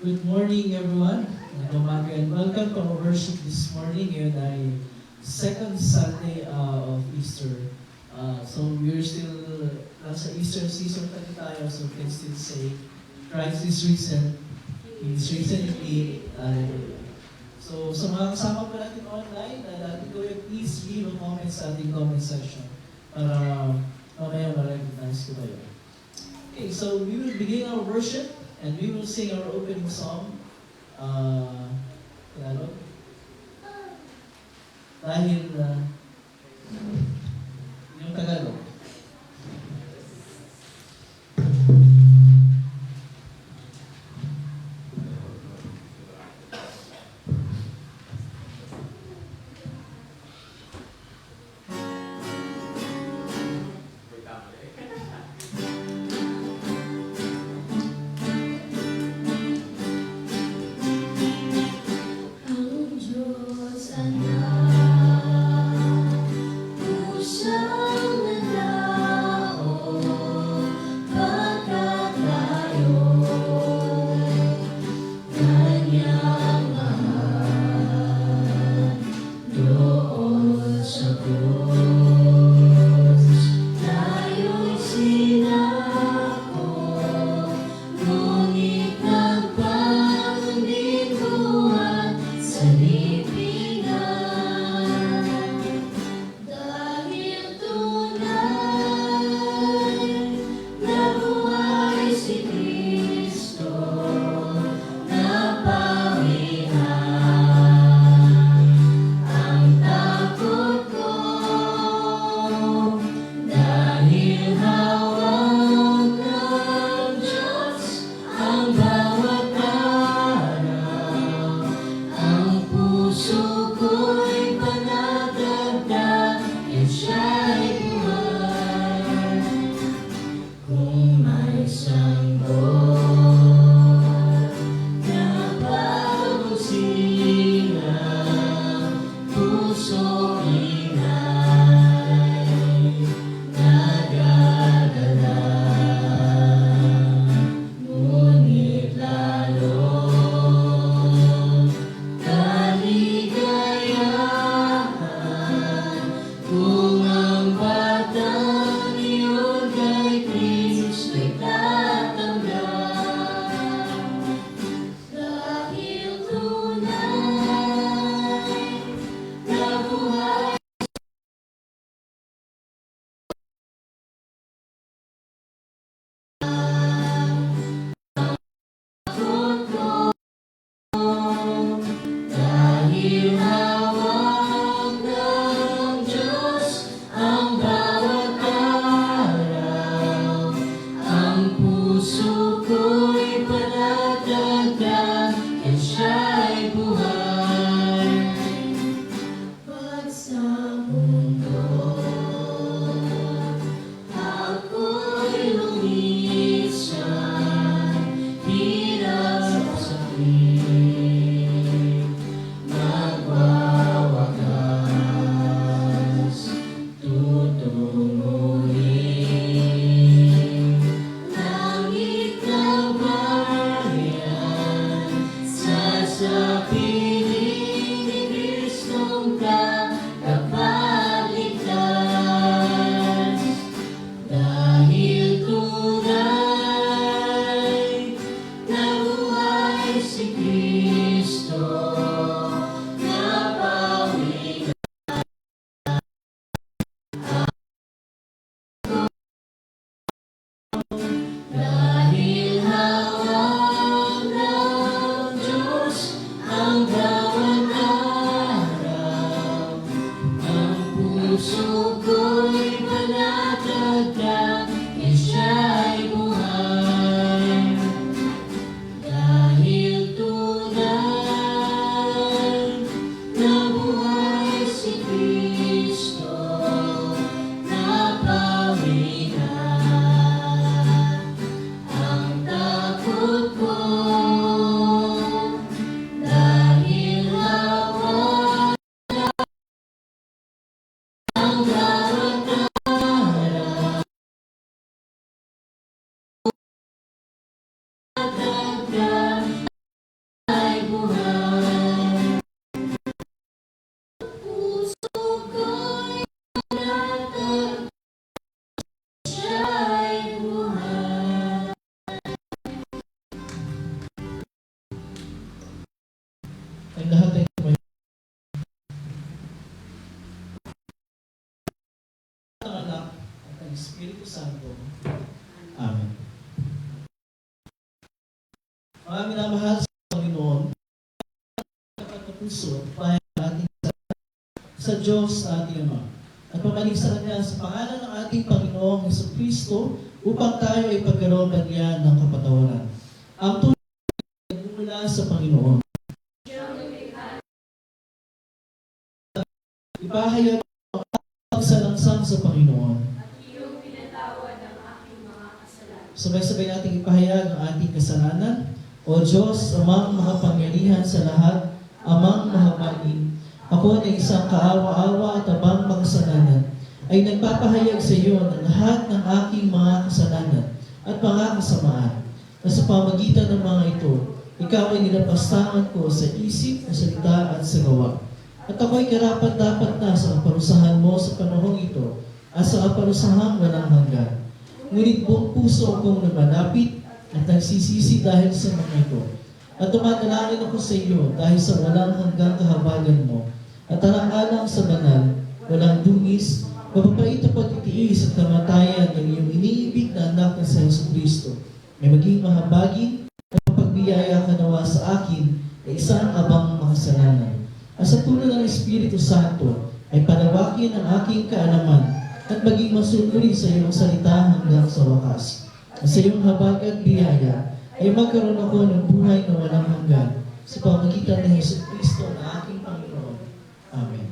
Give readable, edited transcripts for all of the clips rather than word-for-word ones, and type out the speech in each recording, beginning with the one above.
Good morning, everyone. Umaga and welcome to our worship this morning. Ngayon ay second Sunday of Easter. So we're still nasa Easter season pa rin tayo, so we can still say Christ is risen. He is risen indeed. So sa mga kasama po natin online, dati ko yung please leave a comment sa ating comment section para mamaya ma-recognize ko kayo. Okay, so we will begin our worship and we will sing our opening song. Tagalog? Dahil yung Tagalog. Ang Diyos anak Mga minamahal sa Panginoon, at puso, pahayag natin sa Diyos ating Ama. At pamalig sa Kanya sa pangalan ng ating Panginoong Jesucristo upang tayo ay pagkaroon niya ng kapatawaran. Ang tunay ay mula sa Panginoon. Ipahayag ang pagsalangsang sa Panginoon. Sabay-sabay nating ipahayag ang ating kasalanan. O Diyos, amang makapangyarihan sa lahat, amang mahabagin, ako na isang kaawa-awa at abang makasalanan, ay nagpapahayag sa iyo ng lahat ng aking mga kasalanan at mga kasamaan. Na sa pamagitan ng mga ito, ikaw ay nilapastangan ko sa isip, sa salita at sa gawa. At ako'y karapat-dapat na sa kaparusahan mo sa panahong ito at sa kaparusahang walang hanggan. Ngunit buong puso akong lumalapit at nagsisisi dahil sa mga ito. At tumatalangin ako sa iyo dahil sa walang hanggang kahabagan mo. At alang-alang sa banal, walang dungis, mapapait na pagtitiis at kamatayan ng iyong iniibig na anak na sa Jesucristo. May maging mahabagin at mapagbiyaya ka nawa sa akin ay isang abang makasalanan. At sa tulong ng Espiritu Santo ay panawakin ang aking kaalaman at maging masunurin sa iyong salita hanggang sa wakas. At sa iyong habag at biyaya ay magkaroon ako ng buhay na walang hanggan sa pamagitan ng Jesucristo na aking Panginoon. Amen.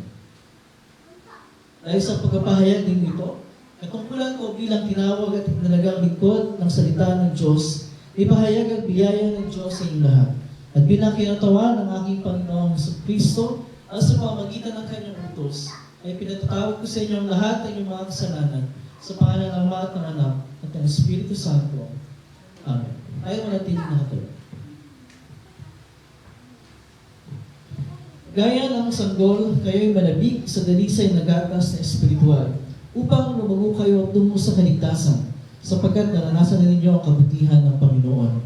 Dahil sa pagpapahayag din ito, katungkulan ko bilang tinawag at tinalagang lingkod ng salita ng Diyos, ipahayag ang biyaya ng Diyos sa inyong lahat. At bilang kinatawa ng aking Panginoong Jesucristo at sa pamagitan ng kanyang utos, ay pinatatawag ko sa inyong lahat ng inyong mga kasalanan sa pangalan ng Ama at ng Anak at ng Espiritu Santo. Amen. Tayo manatiling nakatuloy. Gaya ng sanggol, kayo'y manabik sa dalisay na gatas na espiritual upang lumago kayo tungo sa kaligtasan sapagkat naranasan na ninyo ang kabutihan ng Panginoon.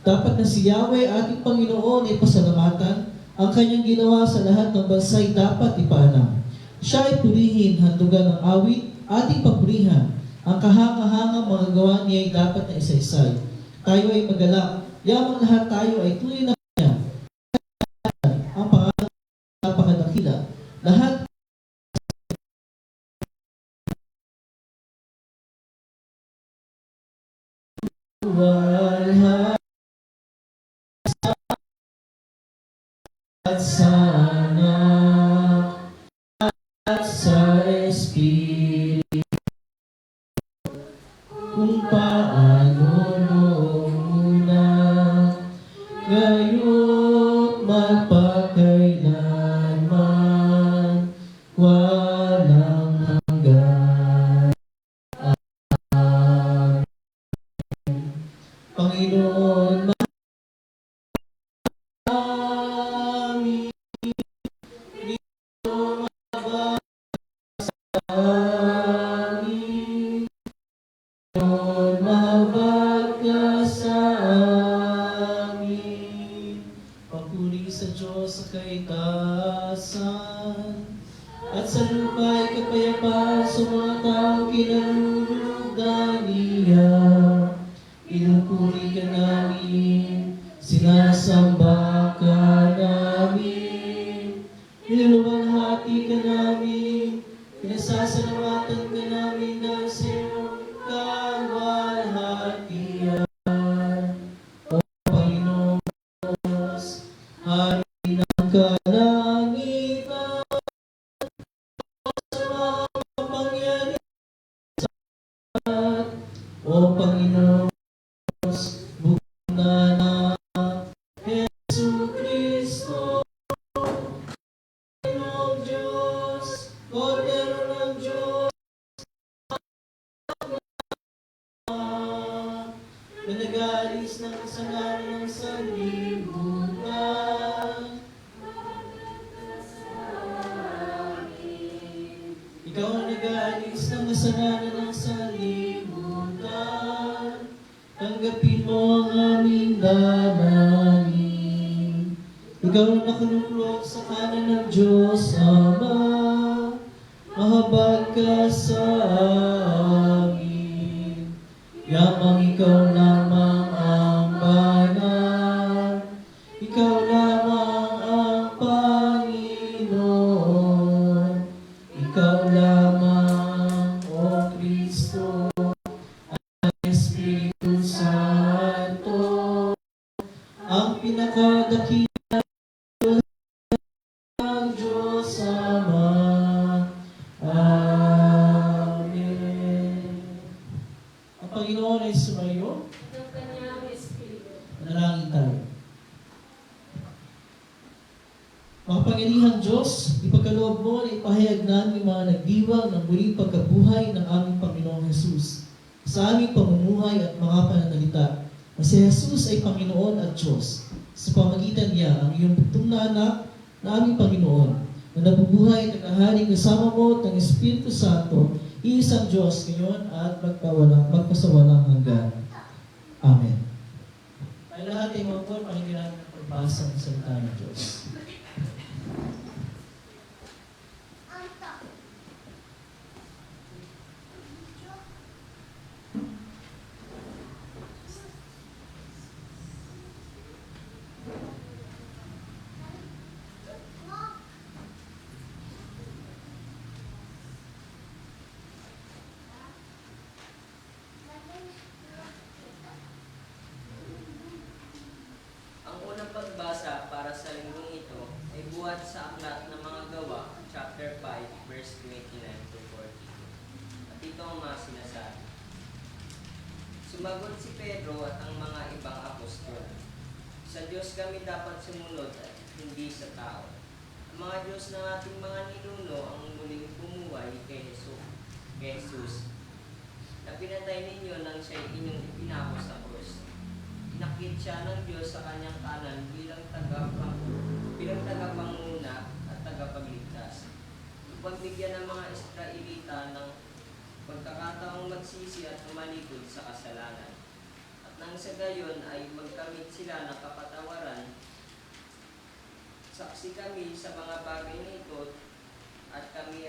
Dapat na si Yahweh ating Panginoon ay pasalamatan, ang kanyang ginawa sa lahat ng bansay dapat ipaalam. Siya ay purihin, handugan ng awit, ating papurihan. Ang kahanga-hanga mga gawa niya ay dapat na isa-isay. Tayo ay magalak, yamang lahat tayo ay tunay na kanya. Ang pangalan napakadakila. Lahat walha at sa anak at sa Espiritu kung paano noong una ngayon magpakailanman walang hanggan. Panginoon, amin. Dito amin. Panginoon, mahabag ka sa amin. Papuri sa Diyos sa kaitaasan at sa lupa'y kapayapaan sa mga taong kinalulugdan niya. Pinupuri ka namin, sinasamba ka namin, niluluwalhati ka namin, pinasasalamatan ka namin dahil sa iyong kaluwalhatian. O Panginoon Diyos, Hari ng kalangitan, sa mga kapangyarihan, o Panginoon bukod na Jesucristo, Panginoong Diyos, Kordero ng Diyos, na nag-aalis ng kasalanan ng sanlibutan. Ikaw ang nag-aalis ng kasalanan ng sanlibutan. Tanggapin mo ang aming dalangin. Ikaw ang nakalulok sa kanan ng Diyos Ama. Mahabag ka sa amin. Yamang ikaw lamang ang banal. Amang Diyos, ipagkaloob mo na ipahayag namin mga nagdiwang ng muling pagkabuhay ng aming Panginoong Jesus sa aming pamumuhay at mga pananalita na si Jesus ay Panginoon at Diyos. Sa pamagitan niya, ang iyong bugtong na anak na aming Panginoon, na nabubuhay at naghaharing kasama mo at ng Espiritu Santo, iisang Diyos ngayon at magpasawalang hanggan. Amen. Ay lahat ay mga po, pakinggan natin ang pagbasa ng salita ng Diyos. Ang unang pagbasa para sa linggong ito ay buhat sa aklat ng mga gawa, chapter 5, verse 29 to 42. At ito ang mga sinasabi. Sumagot si Pedro at ang mga ibang apostol. Sa Diyos kami dapat sumunod at hindi sa tao. Ang mga Diyos ng ating mga ninuno ang muling bumuhay kay Jesus, na pinatay ninyo nang siya'y inyong ipinako sa krus. Inakit siya ng Diyos sa kanyang kanan bilang tagapanguna at tagapagligtas. Ipagbigyan ng mga Israelita ng pagkakataong magsisi at tumalikod sa kasalanan. At nang sa gayon ay magkamit sila ng kapatawaran. Saksi kami sa mga bagay nito at kami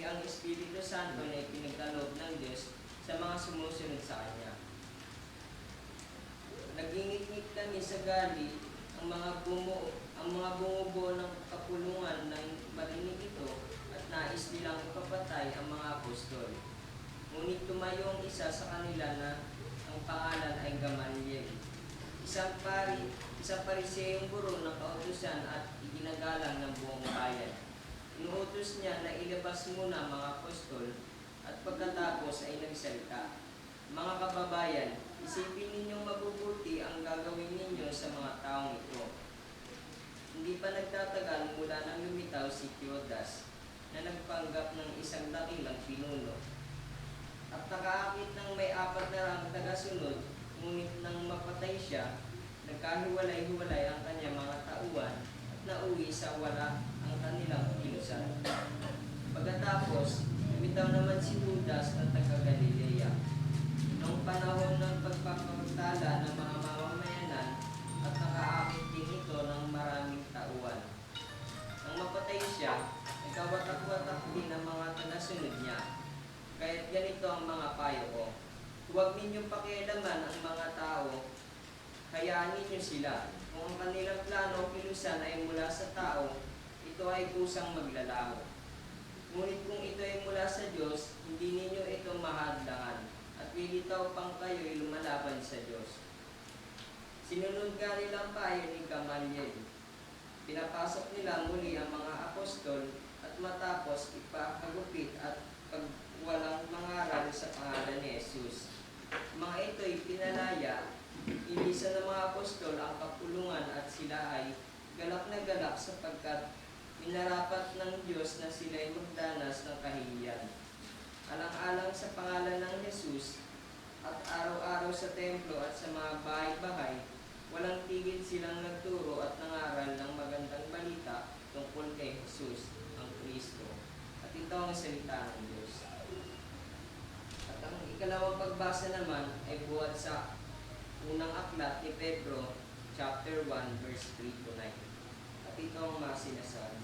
ang Espiritu Santo na ipinagkaloob ng Diyos sa mga sumusunod sa Kanya. Nagingit-ngit kami sa gali ang mga bumubuo ng kapulungan ng marinig ito at nais nilang ipapatay ang mga apostol. Ngunit tumayo ang isa sa kanila na ang pangalan ay Gamaliel, isang pariseyong guro ng kautusan at iginagalang ng buong bayan. Inuutos niya na ilabas muna mga apostol at pagkatapos ay nagsalita. Mga kababayan, isipin ninyong mabubuti ang gagawin ninyo sa mga taong ito. Hindi pa nagtatagal mula nang lumitaw si Teudas na nagpanggap ng isang dakilang pinuno. At nakaakit ng may 400 tagasunod, ngunit nang mapatay siya, nagkahiwalay-hiwalay ang kanyang mga tauhan at nauwi sa wala ang kanilang kilusan. Pagkatapos, lumitaw naman si Judas na taga-Galilea. Noong panahon ng pagpapagtala ng mga mamamayanan at nakaakit din ito ng maraming tauhan. Nang mapatay siya, nagkawatak-watak din ang mga tagasunod niya. Kaya't ganito ang mga payo ko. Huwag ninyong pakialaman ang mga tao, hayaan ninyo sila. Kung ang kanilang plano o kilusan ay mula sa tao, ito ay kusang maglalaho. Ngunit kung ito ay mula sa Diyos, hindi ninyo ito mahadlangan. At lilitaw pang kayo'y lumalaban sa Diyos. Sinunod nga nilang payo ni Gamaliel. Pinapasok nila muli ang mga apostol at matapos ipakagupit at pagwalang mangaral sa pangalan ni Jesus. Mga ito'y pinalaya, inisan ng mga apostol ang kapulungan at sila ay galak na galak sapagkat minarapat ng Diyos na sila'y magdanas ng kahihiyan. Alang-alang sa pangalan ng Jesus at araw-araw sa templo at sa mga bahay-bahay, walang tigil silang nagturo at nangaral ng magandang balita tungkol kay Jesus, ang Kristo. At ito ang salita ng Diyos. At ang ikalawang pagbasa naman ay buhat sa unang aklat ni Pedro, chapter 1, verse 3 to 9. At ito ang mga sinasabi.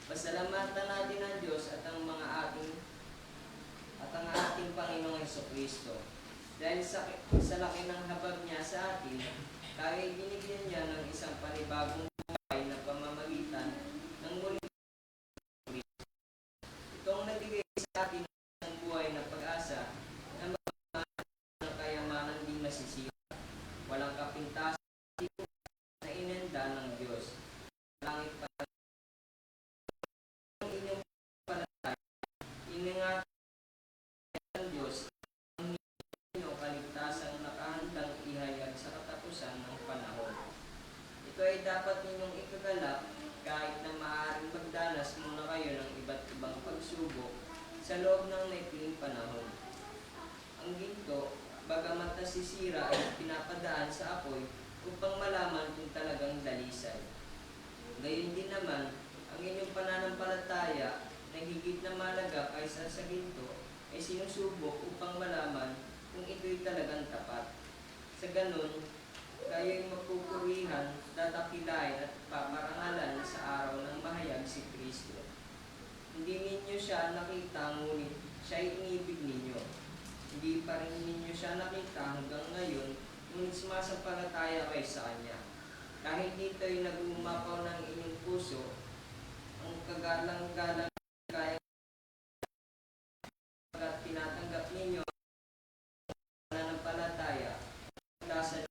Pasalamatan natin ang Diyos at ang ating Panginoong Jesucristo. Dahil sa laki ng habag niya sa atin, tayo'y binigyan niya ng isang panibagong buhay na pamamagitan ng muling Kristo. Itong nabigay sa atin ng buhay na pag-asa na magmamahal ng kayamanan din masisira. Walang kapintasan na inenda ng Diyos. Langit pa iningatan ng Diyos ang inyong kaligtasang nakahandang ihayag sa katapusan ng panahon. ay dapat ninyong ikagalak kahit na maaaring magdanas muna kayo ng iba't ibang pagsubok sa loob ng maikling panahon. Ang ginto, bagamat nasisira ay pinapadaan sa apoy upang malaman kung talagang dalisay. Gayon din naman, ang inyong pananampalataya na higit na malaga kaysa sa ginto ay sinusubok upang malaman kung ito'y talagang tapat. Sa ganun, kayo'y mapupurihan, dadakilain at pamarangalan sa araw ng mahayag si Kristo. Hindi ninyo siya nakita, ngunit siya'y inibig ninyo. Hindi pa rin ninyo siya nakita hanggang ngayon, ngunit sumasampalataya kayo sa Kanya. Dahil dito'y nag-uumapaw ng inyong puso, ang kagalang-galang kaya at tinatanggap ninyo ang pananampalataya mula sa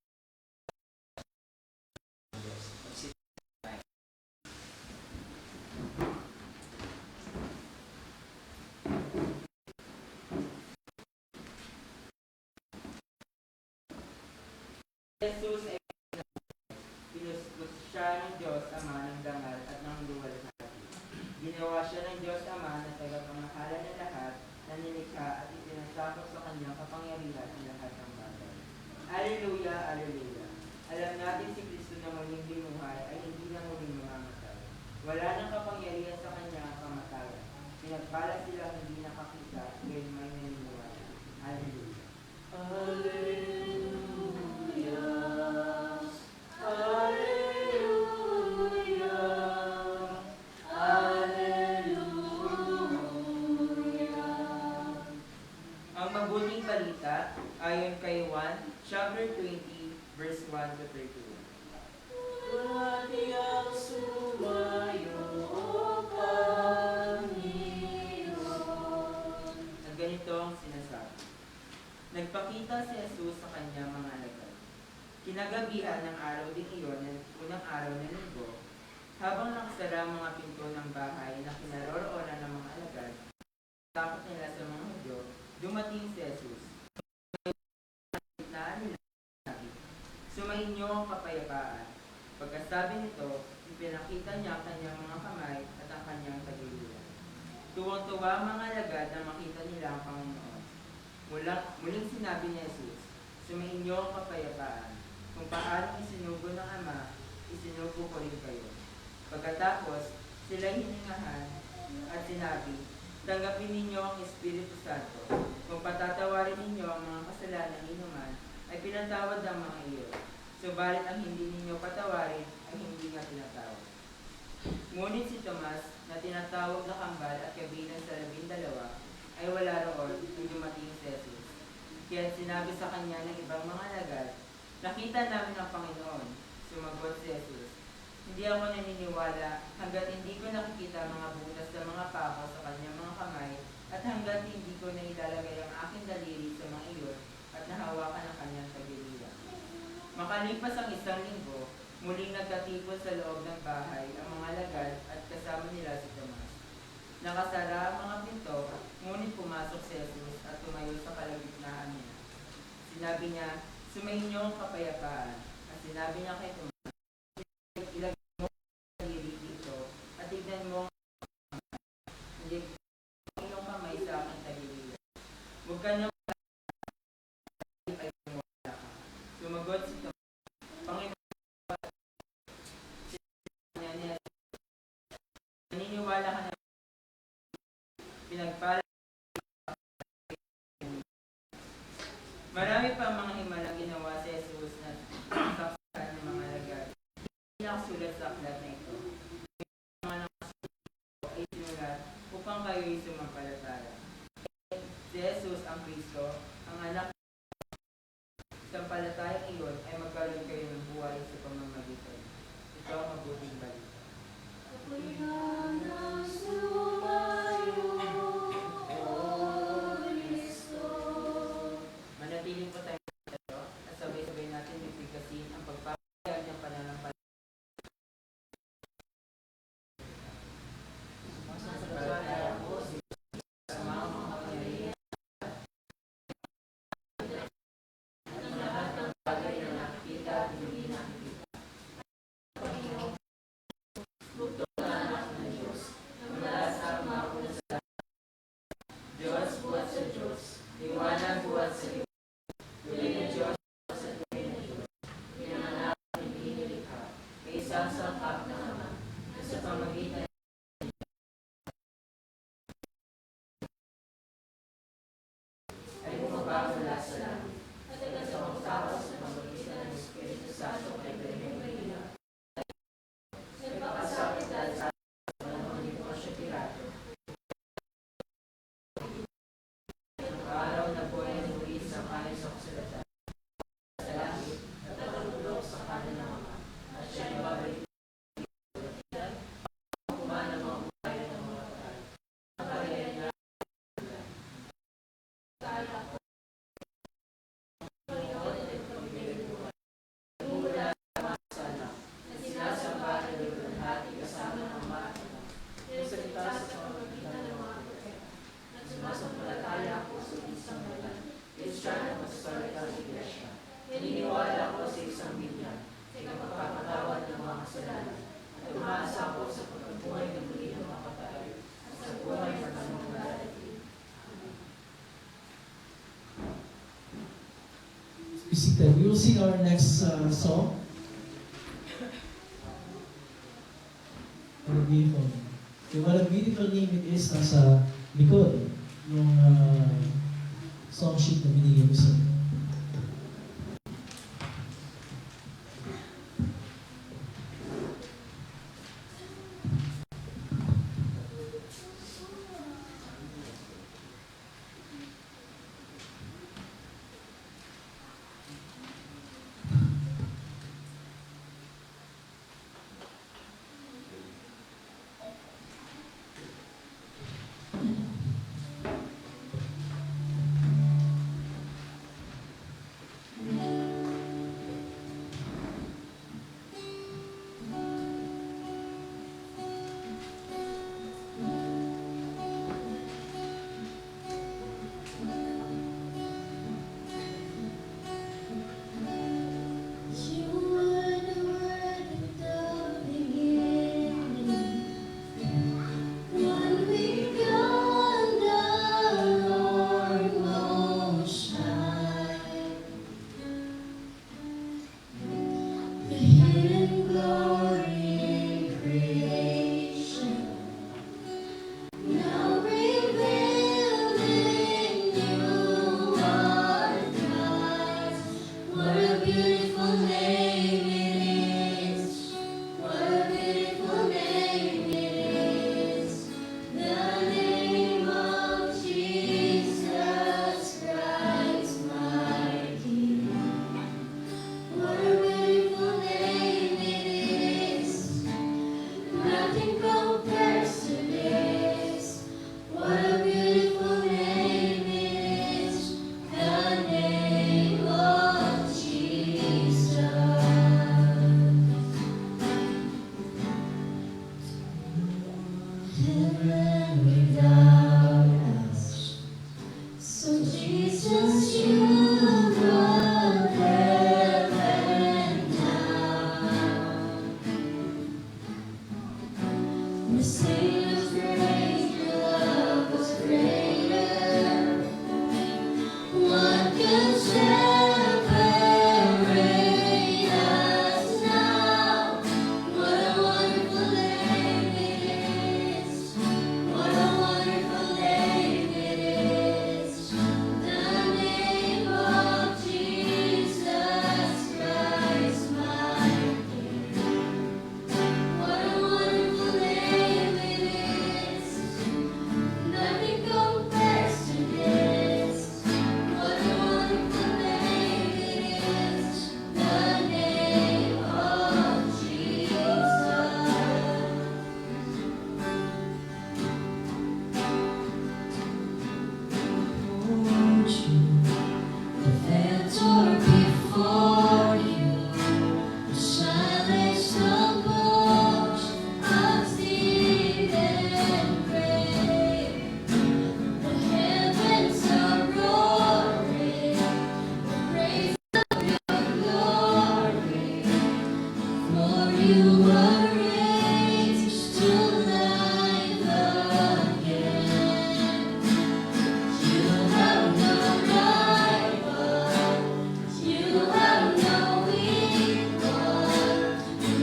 Jesus ay pinustos siya ng Diyos Ama ng dangal at ng luwalhati. Ginawa siya ng Diyos Ama na tagapamahala ng lahat, na nilikha at ipinasakop sa kanyang kapangyarihan ang lahat ng bagay. Alleluia, Alleluia. Alam natin si Kristo na muling binuhay ay hindi na muling mamamatay. Wala nang kapangyarihan sa kanyang kamatayan. Pinagpala sila hindi nakakita, ngayon may naniniwala. Alleluia. Alleluia. Alleluia. Alleluia. Ang mabuting balita ayon kay Juan, chapter 20, verse 1 to 31. Lagi ang sumayo, O Panginoon. Ang ganito ang sinasabi. Nagpakita si Jesus sa kanyang mga alagad. Kinagabihan ng araw din iyon, ng unang araw ng linggo, habang nakasara ang mga pinto ng bahay na kinaroroonan ng mga alagad, takot nila sa mga Hudyo, dumating si Jesus. Naan nila, sabi, "Sumainyo ang kapayapaan." Pagkasabi nito, ipinakita niya ang kanyang mga kamay at ang kanyang tagiliran. Tuwang-tuwa ang mga alagad na makita nila ang Panginoon. Muling sinabi ni Jesus, "Sumainyo ang kapayapaan. Kung paano isinugo ng Ama, isinugo ko rin kayo." Pagkatapos, sila hiningahan at sinabi, "Tanggapin ninyo ang Espiritu Santo. Kung patatawarin ninyo ang mga kasalanan ninuman, ay pinatawad ang mga iyon. Subalit ang hindi ninyo patawarin ay hindi nga tinatawad." Ngunit si Tomas, na tinatawag na kambal at kabilang sa 12, ay wala roon nung dumating si Jesus. Kaya sinabi sa kanya ng ibang mga alagad, "Nakita namin ang Panginoon." Sumagot si Jesus, "Hindi ako naniniwala hanggat hindi ko nakikita mga butas ng mga pako sa kanyang mga kamay at hanggat hindi ko na ilalagay ang aking daliri sa mga iyon at nahawakan ang kanyang tagiliran." Makalipas ang isang linggo, muling nagkatipon sa loob ng bahay ang mga alagad at kasama nila si Tomas. Nakasara ang mga pinto, ngunit pumasok si Jesus at tumayo sa kalagitnaan niya. Sinabi niya, "Sumainyo ang kapayapaan." At sinabi niya kay Tomas, "Ilagay mo ang daliri dito at tignan mo ang hindi ang iyong kamay sa aking tagiliran. Huwag ka nang ay wala ka." Sumagot si Tomas, "Panginoon, niya, naniniwala ka na pinagpala." Marami pa ang mga himalang ginawa si Jesus na saksihan ng mga alagad. Hindi nakasulat sa aklat na ito. Ang mga nakasulat ay sinulat upang kayo'y sumampalataya. Si Jesus ang Kristo, ang anak ng sampalatayang iyon ay magkaroon kayo ng buhay sa pamamagitan. Ito ang mabuting balita. Manatiling po tayo dito at sabay-sabay natin bibigkasin ang pagpapayag ng pananampalataya. Sampalataya po sa mga kapangyarihan at mga isasangkap ng Ama na sa pamagitan ay bumabagala sa langit at nagkasawang tao sa pamagitan ng Espiritu Santo kay Bernabé. Nagpakasakit dahil sa panahon ni Poncio Pilato. Ang araw na buhay ng Luis sa kanin sa kasulatan sa langit at nakatulog sa kanan ng Ama at siya'y babalik kumain ng mga buhay ng mga patay. Ang kaya niya naniniwala ko sa isang Biblia, sa kapagpapatawad ng mga kasalanan, at umaasa ko sa pagkabuhay ng muli ng mga patay, at sa buhay ng mga darating. Be seated. We will sing our next song. What a beautiful name. Okay, what a beautiful name it is. Nasa likod yung song sheet na binigay ko sa inyo.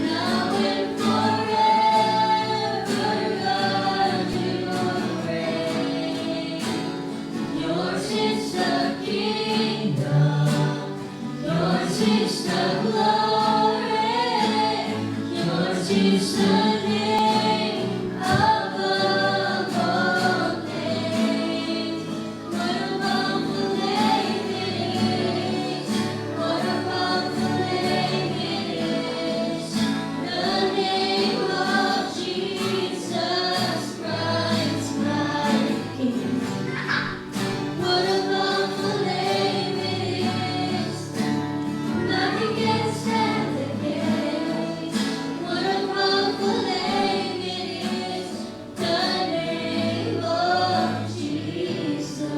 Now is the name above all names. What a powerful name it is. What a powerful name it is. The name of Jesus Christ, my King. What a powerful name it is. Nothing can stand against. What a powerful name it is. The name of Jesus.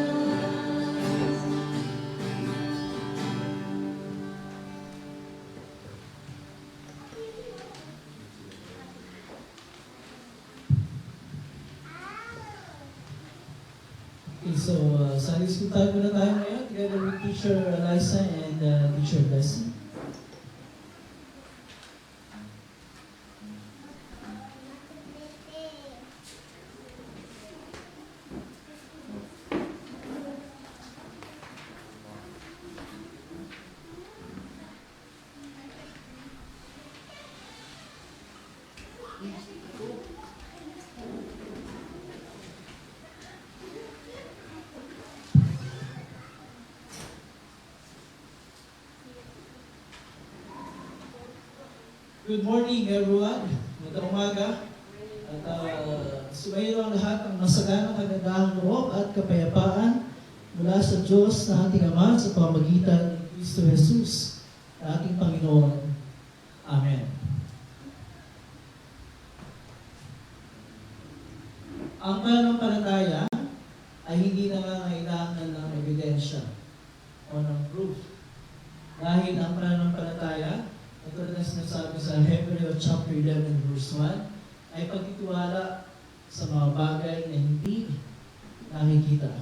Okay, so Sunday school time muna tayo ngayon together with Teacher Eliza and Teacher Blessing. Good morning everyone. Magandang umaga. At sumayin ang lahat ng masaganang kagandahang loob at kapayapaan mula sa Diyos na ating Ama sa pamamagitan ni Kristo Jesus na ating Panginoon. Amen. Ang pananampalataya ay hindi nangangailangan ng ebidensya o ng proof. Dahil ang pananampalataya, katulad na sinasabi sa Hebrew chapter 11 verse 1, ay pagtitiwala sa mga bagay na hindi nakikita.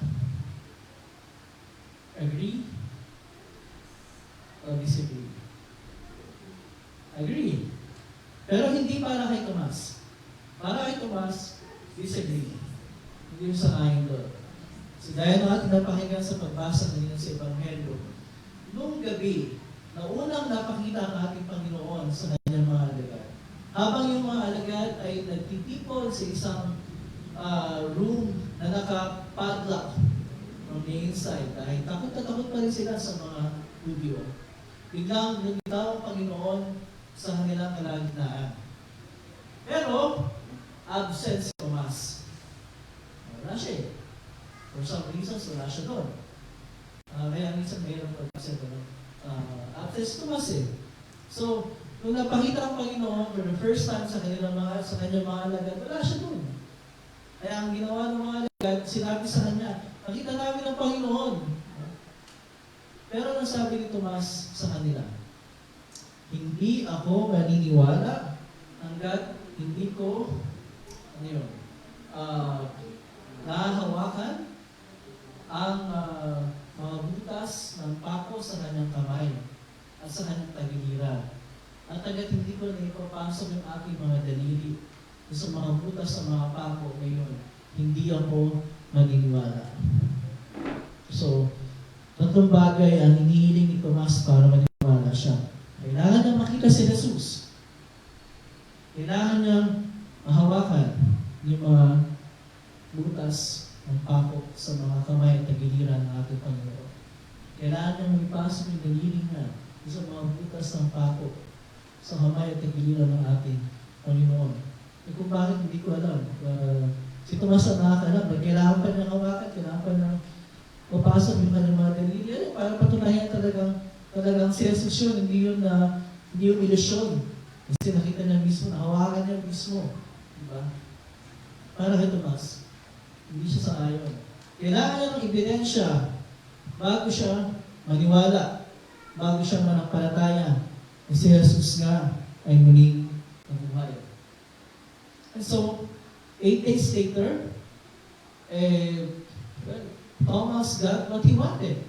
Agree? O disagree? Agree. Pero hindi para kay Tomas. Para kay Tomas, disagree. Hindi yung sangayon doon. So dahil natin napakinggan sa pagbasa kanina sa Ebanghelyo, noong gabi, na unang napakita ang ating Panginoon sa kanyang mga alagad. Habang yung mga alagad ay nagtitipon sa isang room na nakapadlock from the inside. Dahil takot na takot pa rin sila sa mga Hudyo. Biglang lumitaw ang Panginoon sa kanilang kalagitnaan. Pero, absent si Tomas. Wala siya eh. For some reasons, wala siya doon. Kaya minsan mayroon pag-absent doon. Absent si Tomas eh. So, nung napakita ang Panginoon for the first time sa kanyang mga alagad, wala siya doon. Kaya ang ginawa ng mga alagad, sinabi sa kanya, nakita namin ang Panginoon. Pero ang sabi ni Tomas sa kanila, hindi ako maniniwala hanggat hindi ko nahahawakan ang mga butas ng pako sa kanyang kamay at sa kanyang tagiliran. At agad hindi ko na ipapasok yung aking mga daliri sa mga butas sa mga pako ngayon. Hindi ako maniniwala. So, tatlong bagay ang hinihiling ni Tomas para maniwala siya. Kailangan niya makita si Jesus. Kailangan niya mahawakan yung mga butas ng pako sa mga kamay at tagiliran ng ating Panginoon. Kailangan niya magpasok yung daliri niya sa mga butas ng pako sa kamay at tagiliran ng ating Panginoon. E kung bakit, hindi ko alam. Si Tomas ang nakakalam. Kailangan pa niyang hawakan, kailangan pa niyang mapasok yung kanyang mga daliri. Para patunayan talagang si Jesus yun, hindi yung ilusyon. Kasi nakita niya mismo, nahawakan niya mismo. Diba? Para kay Tomas, hindi siya sa ayon. Kailangan niya ng ebidensya bago siya maniwala, bago siya manampalataya na si Jesus nga ay muling nabuhay. And so, 8 days later, Thomas got what he wanted.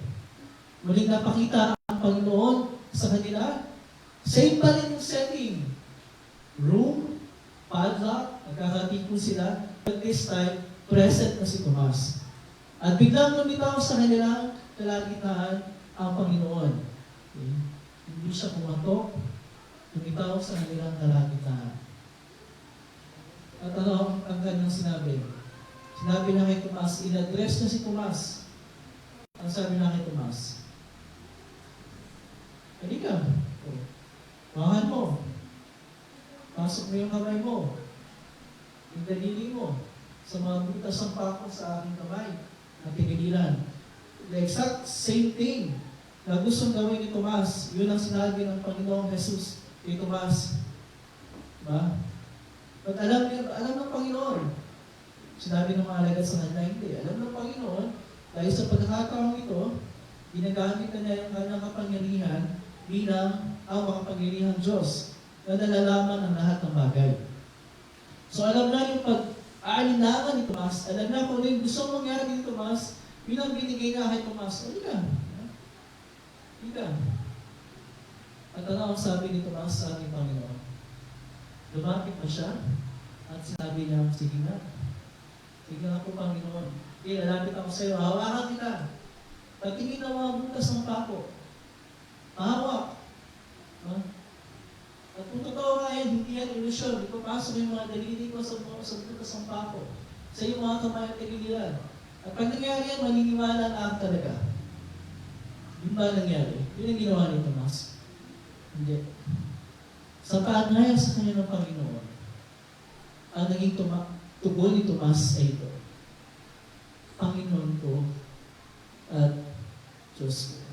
Muling napakita ang Panginoon sa kanila. Same pa rin yung setting. Room, padlock, nagkakatipon sila. But this time, present na si Tomas. At biglang lumitaw sa kanilang kalagitnaan ang Panginoon. Okay? Hindi siya kumatok, lumitaw sa kanilang kalagitnaan. sinabi? Sinabi na kay Tomas, in-address na si Tomas. Ang sabi na kay Tomas, halika, mahan mo. Pasok mo yung kamay mo. Yung dalili mo. Sa mga butas ng pako sa aking kamay. At tiniliran. The exact same thing na gustong gawin ni Tomas. Yun ang sinabi ng Panginoong Jesus kay Tomas. Diba? But alam ng Panginoon. Sinabi ng mga alagad sa kanya, hindi. Alam ng Panginoon, dahil sa pagkakataong ito, ginagamit na niya yung kanyang kapangyarihan bilang ang makapangyarihang Diyos na nalalaman ang lahat ng bagay. So alam na yung pag-aalinlangan ni Tomas, alam na kung ano yung gusto mangyari ni Tomas, bilang binigay niya kay Tomas, halika. Halika. At ano ang sabi ni Tomas sa ating Panginoon? Lumapit pa siya at sinabi niya, sige na. Sige na po, Panginoon. Lalapit ako sa iyo, hawakan kita. Patingin ang mga butas ng pako. Mahawak. At kung totoo nga yan, hindi yan ilusyon. Ipapasok yung mga dalili ko sa butas ng pako. Sa iyong mga kamay at tiniliran. At pag nangyari yan, maniniwala na ako talaga. Yun ba nangyari? Yun ang ginawa ni Tomas. Hindi. Sa paanaya sa kanya ng Panginoon, ang naging tugon ni Tomas ay ito. Panginoon ko at Diyos ko.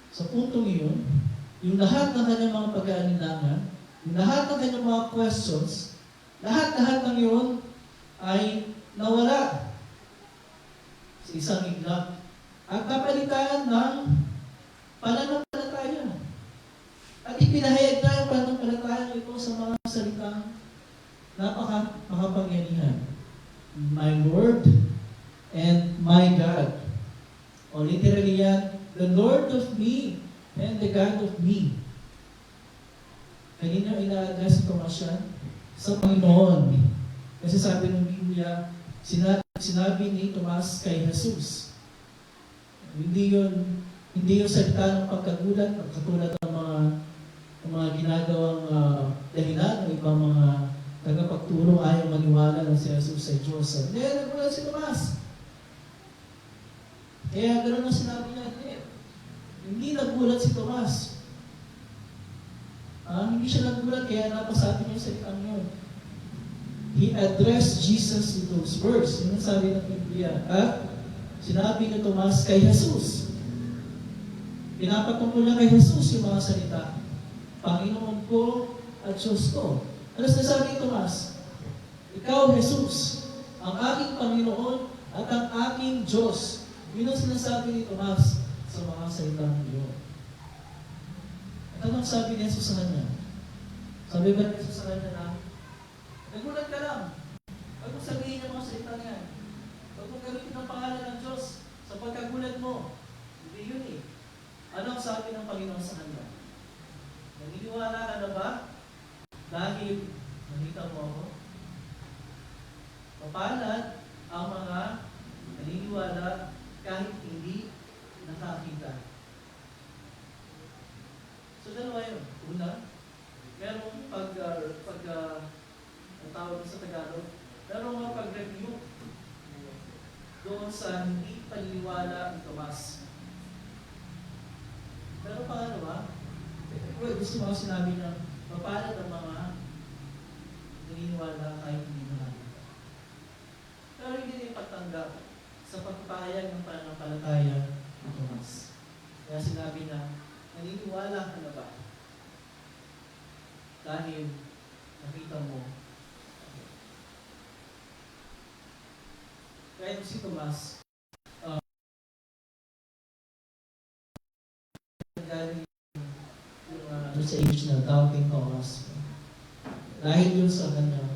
Sa puntong iyon, yung lahat ng kanyang mga pag-aalinlangan, yung lahat ng kanyang mga questions, lahat ng iyon ay nawala sa isang iglap at napalitan ng pananampalataya. At ipinahayag na yung pananampalataya ito sa mga salitang makapangyarihan. My Lord and my God. O literally yan, the Lord of me and the God of me. Kanina ina-address ito siya sa Panginoon. Kasi sabi ng Biblia, sinabi ni Tomas kay Jesus. Hindi yun salita ng pagkagulat, katulad ng mga ginagawang dahilan ng ibang mga tagapagturo ayaw maniwala na si Jesus ay Diyos. Hindi, nagulat si Tomas. Kaya gano'n ang sinabi niya, hindi nagulat si Tomas. Hindi siya nagulat, kaya napasabi niya sa salitang yun. He addressed Jesus with those words. Yun ang sabi ng Biblia. At sinabi ni Tomas kay Jesus. Pinapatungkol niya kay Jesus yung mga salita. Panginoon ko at Diyos ko. Ano sinasabi ni Tomas? Ikaw, Jesus, ang aking Panginoon at ang aking Diyos. Yun ang sinasabi ni Tomas sa mga salitang iyon. At anong sabi ni Jesus sa kanya? Sabi ba ni Jesus sa kanya na, nagulat ka lang. Huwag mong sabihin yung mga salita niya. Huwag mong gamitin ang pangalan ng Diyos sa pagkagulat mo. Hindi yun eh. Ano ang sabi ng Panginoon sa kanya? Naniniwala ka na ba? Dahil nakita mo ako? Mapalad ang mga naniniwala kahit hindi nakakita. So dalawa yun. Una, merong ang tawag sa Tagalog, merong mga pag-review doon sa hindi paniniwala ni Tomas. Pero pangalawa, gusto mo sinabi na mapalad ang mga naniniwala kahit hindi nakakita. Pero hindi na ipagtanggap sa pagpapahayag ng pananampalataya ni Tomas. Kaya sinabi na, naniniwala ka na ba? Dahil nakita mo. Kaya si Tomas, galing yung sa age na doubting Thomas. Dahil yun sa kanyang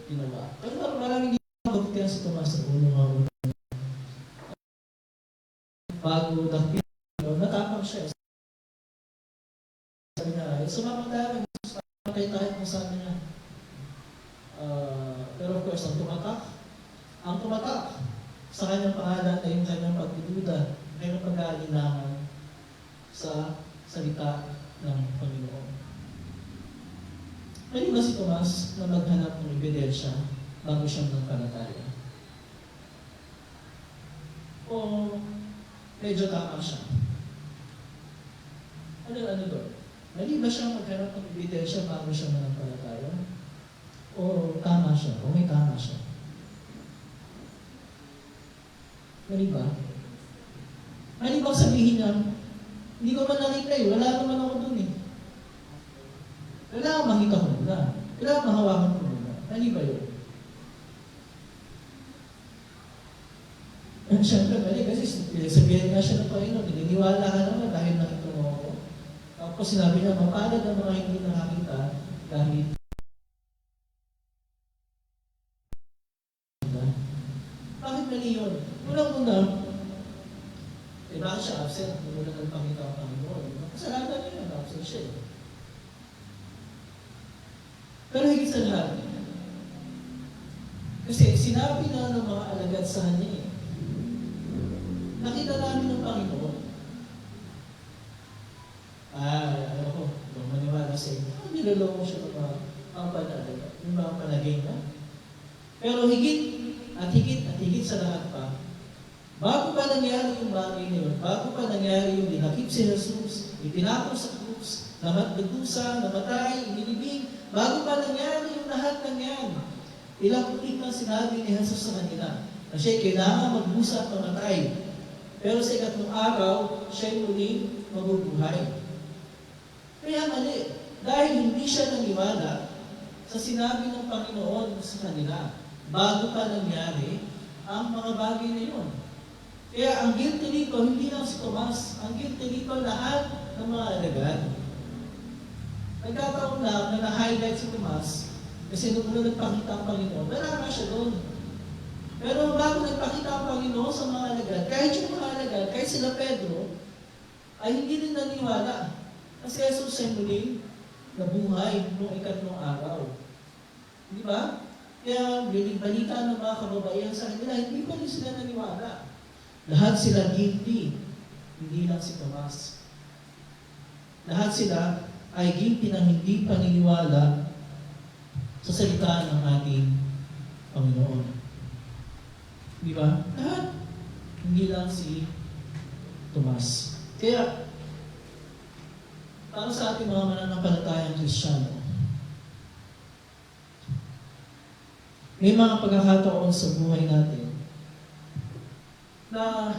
ginawa. Pero maraming ginagawa si Tomas sa unang bago dakpil, natapang siya. Sabi niya, sumamang dami, patay tayo kung sabi niya. Pero of course, ang tumatak sa kanyang pangalan ay yung kanyang pagdududa, kanyang pag-aalinlangan sa salita ng Panginoon. Mali ba si Tomas na maghanap ng ebidensya bago siya nagpalataya? O medyo tama siya? Ano doon? Mali ba siya maghanap ng ebidensya bago siya nagpalataya? O tama siya? O may tama siya? Mali ba? Mali ba sabihin niya, hindi ko man nakita eh, wala naman ako doon eh. Kailangan makita ko muna. Kailangan mahawakan ko muna. Mali ba yun? At syempre, mali kasi sabihin nga siya ng Panginoon, naniniwala ka naman dahil nakita mo ako. Tapos sinabi niya, mapalad ang mga hindi nakakita dahil bakit mali yun? Unang-una, bakit siya absent? Hindi mo na nagpakita ang Panginoon. Kasalanan niya yun, absent siya eh. Pero higit sa lahat, kasi sinabi na ng mga alagad sa kanya eh, nakita namin ng Panginoon. Ayoko, kung maniwala sa inyo, niloloko siya ng mga panalagad, yung mga palagay na. Pero higit sa lahat pa, bago pa nangyari yung bagay na yun, bago pa nangyari yung dinakip si Jesus, itinapon sa krus, nagdusa, namatay, inilibing, bago pa nangyari yung lahat ng yan, ilang ulit na sinabi ni Jesus sa kanila na siya'y kailangan magbusa at mamatay. Pero sa ikatlong araw, siya'y muling mabubuhay. Kaya mali, dahil hindi siya naniwala sa sinabi ng Panginoon sa kanila, bago pa nangyari ang mga bagay na yun. Kaya ang guilty dito, hindi lang si Tomas, ang guilty dito lahat ng mga alagad. Nagkataon lang na na-highlight si Tomas kasi nung nagpakita ang Panginoon, wala nga siya doon. Pero bago nagpakita ang Panginoon sa mga alagad, kahit yung mga alagad, kahit sila Pedro, ay hindi rin naniwala. Kasi Jesus ay muling nabuhay noong ikatlong araw. Di ba? Kaya balita ng mga kababaihan sa kanila, hindi pa rin sila naniwala. Lahat sila guilty, hindi lang si Tomas. Lahat sila ay guilty ng hindi paniniwala sa salita ng ating Panginoon. Di ba? Lahat. Hindi lang si Tomas. Kaya, para sa ating mga mananampalatayang Kristiyano, may mga pagkakataon sa buhay natin na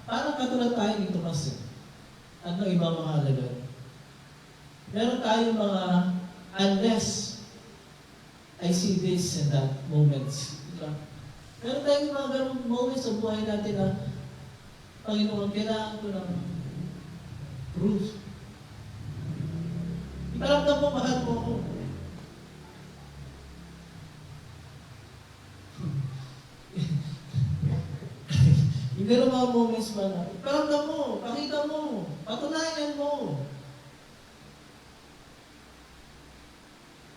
parang katulad tayo ni Tomas at ng ibang mga alagad. Meron tayong mga unless I see this and that moments. Diba? Meron tayong mga ganong moments sa buhay natin na Panginoon, kailangan ko ng proof. Iparamdam mo, mahal mo ako. Yung ganong mga moments ba na, iparamdam mo, pakita mo, patunayan mo.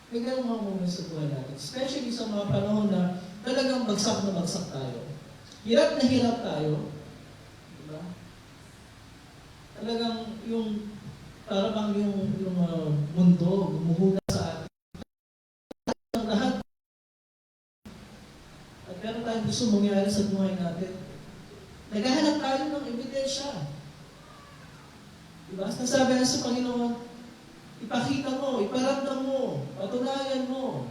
May ganong mga moments sa buhay natin. Especially sa mga panahon na talagang bagsak na bagsak tayo. Hirap na hirap tayo. Diba? Talagang yung parang yung mundo gumuhula sa atin. Ang lahat. At meron tayong gusto mangyari sa buhay natin. Naghahanap tayo ng ebidensya. Diba? Nasabi na sa Panginoon, ipakita mo, iparamdam mo, patunayan mo.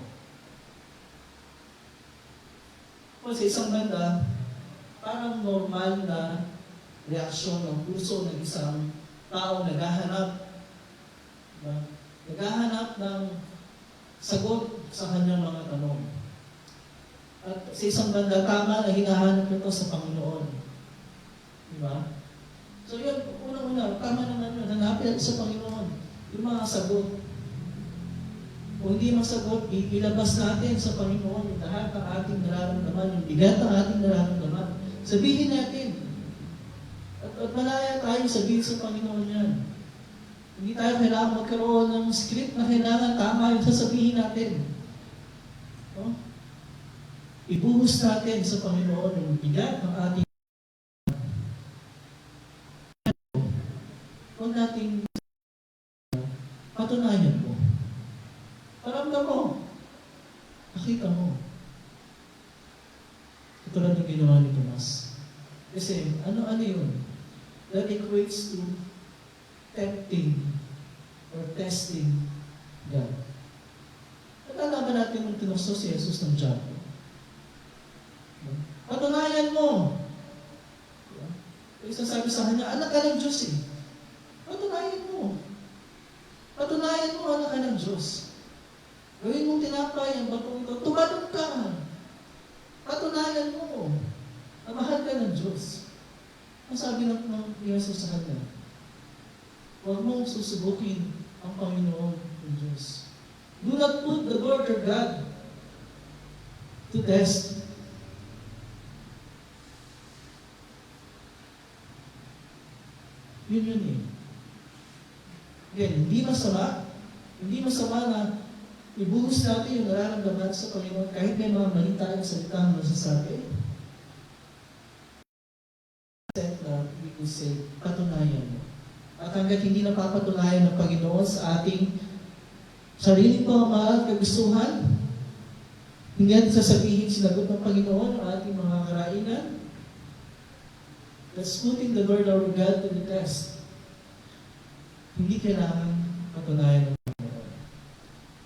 O sa isang banda, parang normal na reaksyon ng puso ng isang tao naghahanap. Diba? Naghahanap ng sagot sa kanyang mga tanong. At sa isang banda, tama na hinahanap ito sa Panginoon. Diba? So yun, unang-una, tama naman yun. Hanapin sa Panginoon yung mga sagot. Kung hindi masagot, ilabas natin sa Panginoon yung lahat ng ating nararamdaman, yung bigat ng ating nararamdaman. Sabihin natin. At malaya tayong sabihin sa Panginoon yan. Hindi tayo kailangan magkaroon ng script na kailangan tama yung sasabihin natin. No? Ibuhos natin sa Panginoon yung bigat ng ating huwag natin patunayan mo. Para pakiramdam mo. Pakita mo. Katulad ng ginawa ni Tomas. Kasi, ano yun? That equates to tempting or testing God. Nalalaman natin nung tinukso si Jesus ng diabo. Patunayan mo. Isa sabi sa kanya, anak ka ng Diyos eh. Patunayan mo. Patunayan mo, anak ka ng Diyos. Gawin mong tinapay ang batong ito. Tumalon ka. Patunayan mo na mahal ka ng Diyos. Ang sabi ng Jesus sa kanya, huwag mong susubukin ang Panginoon ng Diyos. Do not put the Lord your God to test. Yun eh. Again, hindi masama na ibuhos natin yung nararamdaman sa Panginoon kahit may mga mali tayong salita na masasabi. Na we could say, patunayan mo. At hanggat hindi napapatunayan ng Panginoon sa ating sariling pamamahal at kagustuhan, hindi natin sasabihin sinagot ng Panginoon ang ating mga karainan. That's putting the Lord our God to the test. Hindi kailangan patunayan ng Panginoon.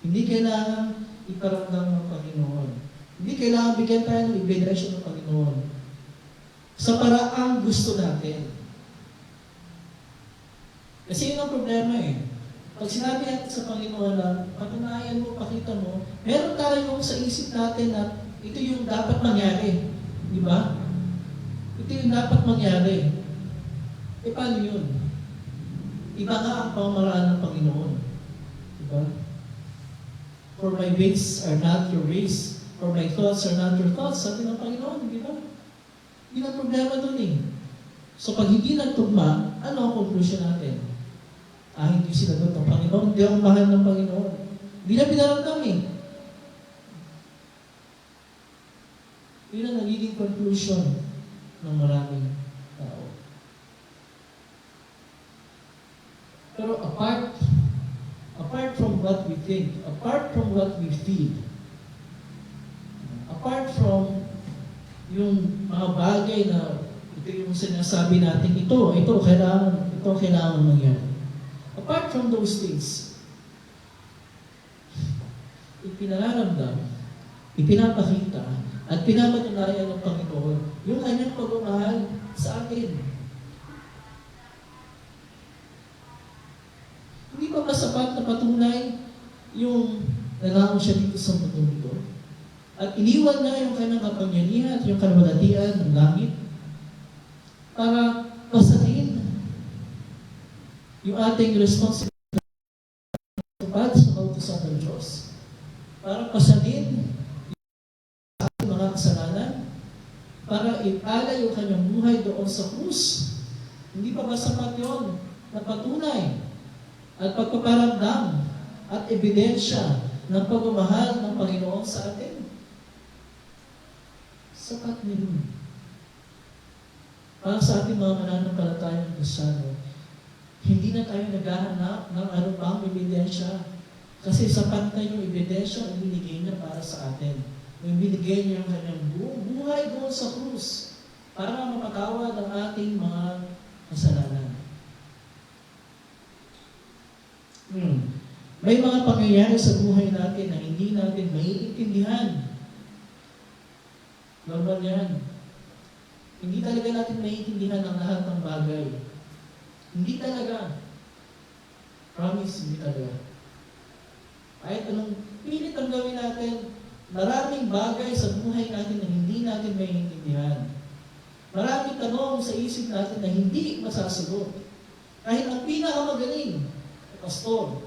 Hindi kailangan iparamdam ng Panginoon. Hindi kailangan bigyan tayo ng ebidensya ng Panginoon. Sa paraang gusto natin. Kasi yun ang problema eh. Pag sinabi natin sa Panginoon na patunayan mo, pakita mo, meron tayo sa isip natin na ito yung dapat mangyari. Di ba? Ito yung dapat mangyari. E paano yun? Iba nga ang pamamaraan ng Panginoon. Di ba? For my ways are not your ways. For my thoughts are not your thoughts. Sabi ng Panginoon, di ba? Yun ang problema dun eh. So pag hindi nagtugma, ano ang conclusion natin? Hindi sinagot ng Panginoon, hindi ako mahal ng Panginoon. Hindi na pinaramdam eh. Yun ang nagiging conclusion ng maraming tao. Pero apart from what we think, apart from what we feel, apart from yung mga bagay na ito yung sinasabi natin, ito kailangan mangyari. Apart from those things, ipinararamdam, ipinapakita, at pinapatunayan ng Panginoon yung kanyang pagmamahal sa atin. Hindi pa ba sapat na patunay yung nalaman siya dito sa mundo ito? At iniwan na yung kanyang kapangyarihan at yung kalwalatian ng langit para pasanin yung ating responsibility sa kautusan ng Diyos. Para pasanin yung ating mga kasalanan, para ipala yung kanyang buhay doon sa krus. Hindi pa ba sapat yun na patunay at pagpaparamdam at ebidensya ng pagmamahal ng Panginoon sa atin? Sapat nila. Para sa ating mga mananampalatayang Kristiyano, hindi na tayo naghahanap ng ano pang ebidensya. Kasi sapat na yung ebidensya ang binigay niya para sa atin. Yung binigay niya yung kanyang buong buhay doon sa krus para mapatawad ang ating mga kasalanan. May mga pangyayari sa buhay natin na hindi natin maiintindihan. Normal yan. Hindi talaga natin maiintindihan ang lahat ng bagay. Hindi talaga. Promise, hindi talaga. Kahit anong pilit ang gawin natin, maraming bagay sa buhay natin na hindi natin maiintindihan. Maraming tanong sa isip natin na hindi masasagot. Kahit ang pinakamagaling, pastor,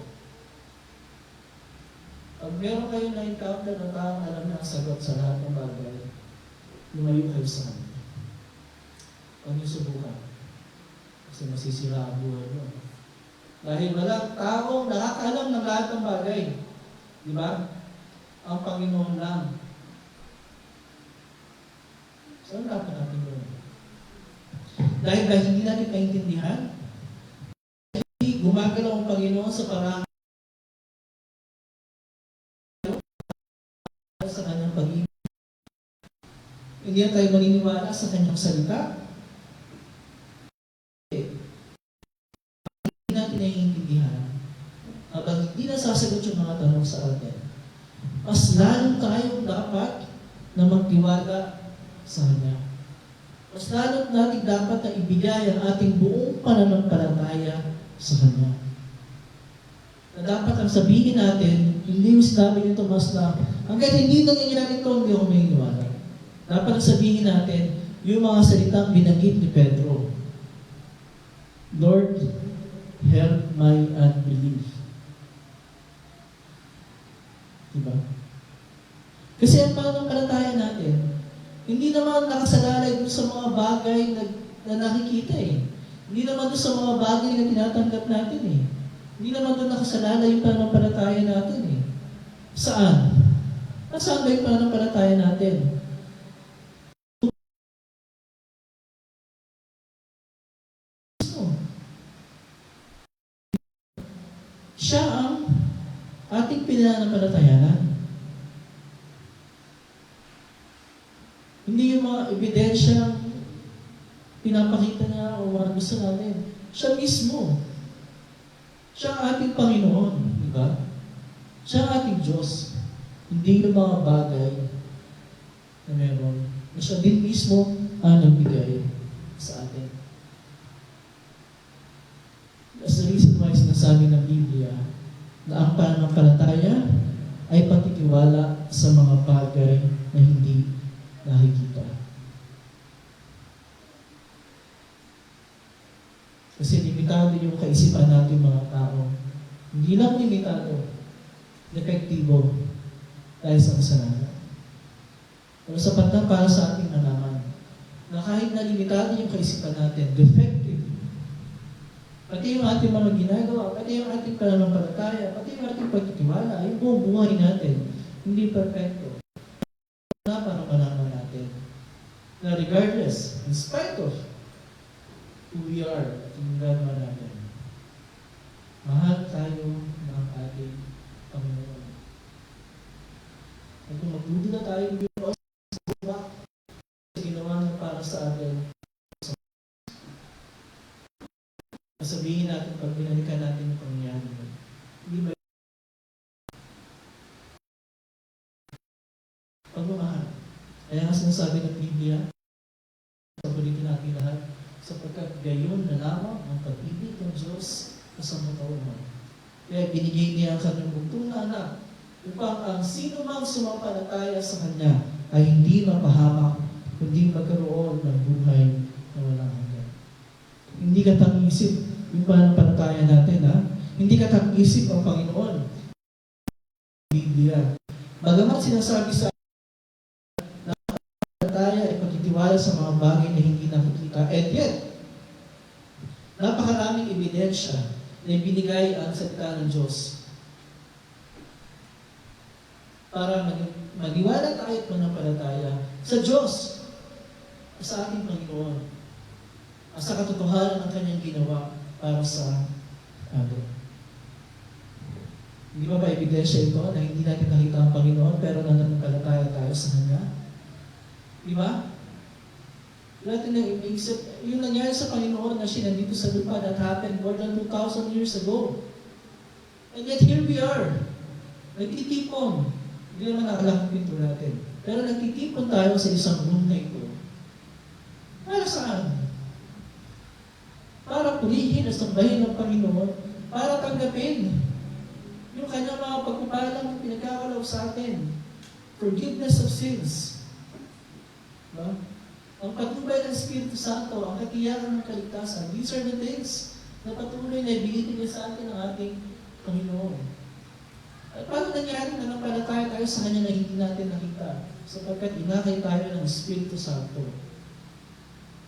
pag meron kayong na-encounter na taong alam na ang sagot sa lahat ng bagay, lumayo kayo sa kanya. Huwag niyo subukan. Kasi masisira ang buhay niyo. Dahil walang taong nakakaalam ng lahat ng bagay. Di ba? Ang Panginoon lang. So, dapat natin yun. Dahil hindi natin maintindihan, gumagalaw ang Panginoon sa parang Hindi na tayo maniniwala sa kanyang salita. Hindi natin naiintindihan. Habang hindi nasasagot yung mga tanong sa atin, mas lalong tayong dapat na magtiwala sa Kanya. Mas lalong natin dapat na ibigay ang ating buong pananampalataya sa Kanya. Na dapat ang sabihin natin, hindi yung sinabi ni Tomas na, hanggang hindi nangyayari ito, hindi ako maniniwala. Dapat ang sabihin natin, yung mga salitang binanggit ni Pedro, Lord, help my unbelief. Diba? Kasi ang pananampalataya natin, hindi naman nakasalalay dun sa mga bagay na nakikita eh. Hindi naman dun sa mga bagay na tinatanggap natin eh. Hindi naman dun nakasalalay yung pananampalataya natin eh. Saan? Saan ba yung pananampalataya natin? Siya ang ating pinanampalatayanan. Hindi yung mga ebidensyang pinapakita niya o mga gusto natin. Siya mismo. Siya ang ating Panginoon. Diba? Siya ang ating Diyos. Hindi yung mga bagay na meron. Siya din mismo ang nagbigay sa atin. That's the reason why sinasabi ng Biblia na ang pananampalataya ay pagtitiwala sa mga bagay na hindi nakikita. Kasi limitado yung kaisipan natin mga tao. Hindi lang limitado, defektibo dahil sa kasalanan. Pero sapat na para sa ating malaman na kahit na limitado yung kaisipan natin, defective. Pati yung ating mga ginagawa, pati yung ating pananampalataya, pati yung ating pagtitiwala, yung buong buhay natin, hindi perfecto. Para malaman natin na regardless, in spite of who we are, yung gano'n natin, mahal tayo ng ating Panginoon. At kung magdududa tayo Diyos sa ginawa niya para sa atin, sabihin natin pag binalikan natin yung pangyayari mo. Hindi ba? Pagmamahal. Kaya nga sinasabi ng Biblia, sabulitin natin lahat, sapagkat gayon na lamang ang pag-ibig ng Diyos sa sangkatauhan. Kaya binigay niya ang kanyang bugtong na anak upang ang sino mang sumampalataya sa Kanya ay hindi mapahamak, kundi magkaroon ng buhay na walang hanggan. Hindi ka tang-isip yung pananampalataya natin, ha? Hindi ka tang-isip ang Panginoon. Biblia. Bagamat sinasabi sa na pananampalataya ay pagtitiwala sa mga bagay na hindi nakikita, and yet, napakaraming ebidensya na ibinigay ang salita ng Diyos para maniwala tayo at manampalataya sa Diyos, sa ating Panginoon, at sa katotohanan ng kanyang ginawa para sa atin. Hindi ba ebidensya ito na hindi natin nakita ang Panginoon pero nananampalataya tayo sa Kanya? Di ba? Natin na i-accept, yung nangyari sa Panginoon na siya nandito sa lupa, that happened more than 2,000 years ago. And yet here we are. Nagtitipon. Hindi naman nakalakang pinto natin. Pero nagtitipon tayo sa isang room na ito. Para saan? Para pulihin at sambahin ng Panginoon, para tanggapin yung kanyang mga pagpapalang pinagkakalaw sa atin. Forgiveness of sins. Diba? Ang patnubay ng Espiritu Santo, ang katiyakan ng kaligtasan, these are the things na patuloy na ibigay niya sa atin ng ating Panginoon. At paano nangyari na nampalataya tayo sa Kanya na hindi natin nakita? Sapagkat inakay tayo ng Espiritu Santo.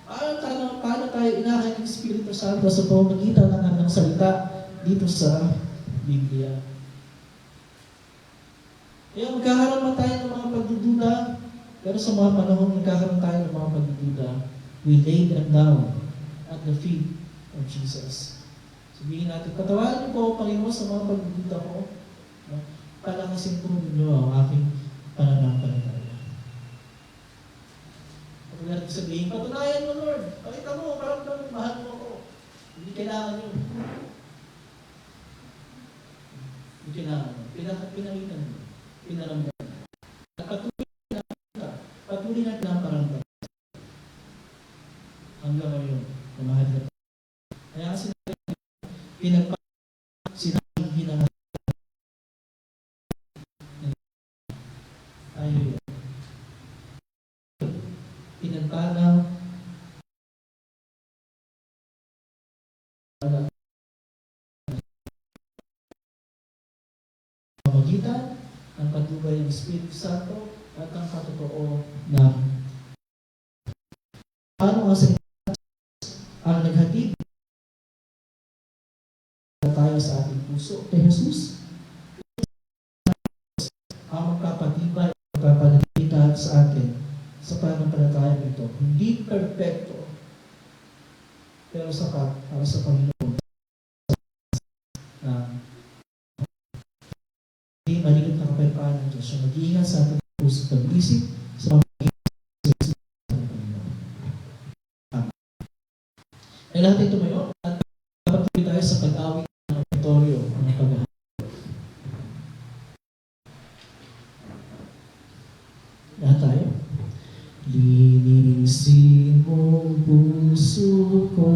Paano tayo inakay ng Espiritu Santo sa pamamagitan ng kanyang salita dito sa Biblia? Kaya magkakaroon man tayo ng mga pagdududa, pero sa mga panahon nagkakaroon tayo ng mga pagdududa, we lay them down at the feet of Jesus. Sabihin natin, patawarin niyo po ako, Panginoon, sa mga pagdududa ko. Palakasin po ninyo ang aking pananampalataya. sabihin, patunayan mo, Lord. Pakita mo, parang mahal mo ako. Hindi kailangan yun. Hindi kailangan yun. Pinakita mo. Pinaramdam. At patuloy na pinaparamdam. Hanggang ngayon, kumahal na. Kaya kasi sinabing hinahal. Ayun. Pinagpala pamagitan ng patnubay ng Espiritu Santo at ang patotoo ng paano ang salita ang naghatid tayo sa ating puso kay Jesus ang magpapatibay at magpapanatilihan sa atin sa pananampalataya nito. Hindi perfecto, pero sapat para sa Panginoon na hindi malilit na kapayapaan ng Diyos. Siya mag-iingat sa ating puso at pag-isip sa pamamagitan ng Panginoon. Ay lahat ito ngayon at kapatuloy tayo sa pag-awit ng auditoryo ng paghahanap. Lahat tayo. Linisin mong puso ko,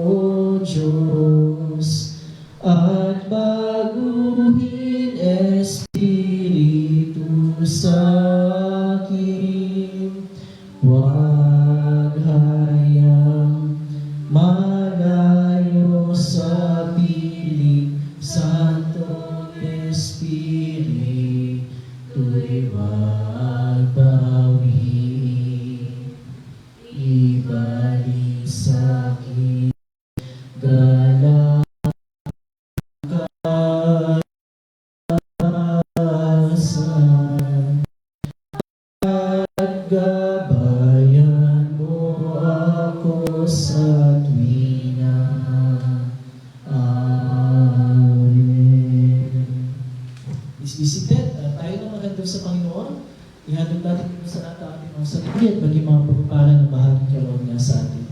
O Diyos, at baguhin Espiritu sa akin. Huwag hayang malayo sa piling, Santong Espiritu'y magbawi. Ibalik sa akin galang kaayusan at gabayan mo ako sa tuwina. Amen. Please be seated. Tayo na magandang sa Panginoon. Ihandog natin sa lahat ang ating mga sarili at maging mga pagpapala ng bahagang kaloob niya sa atin.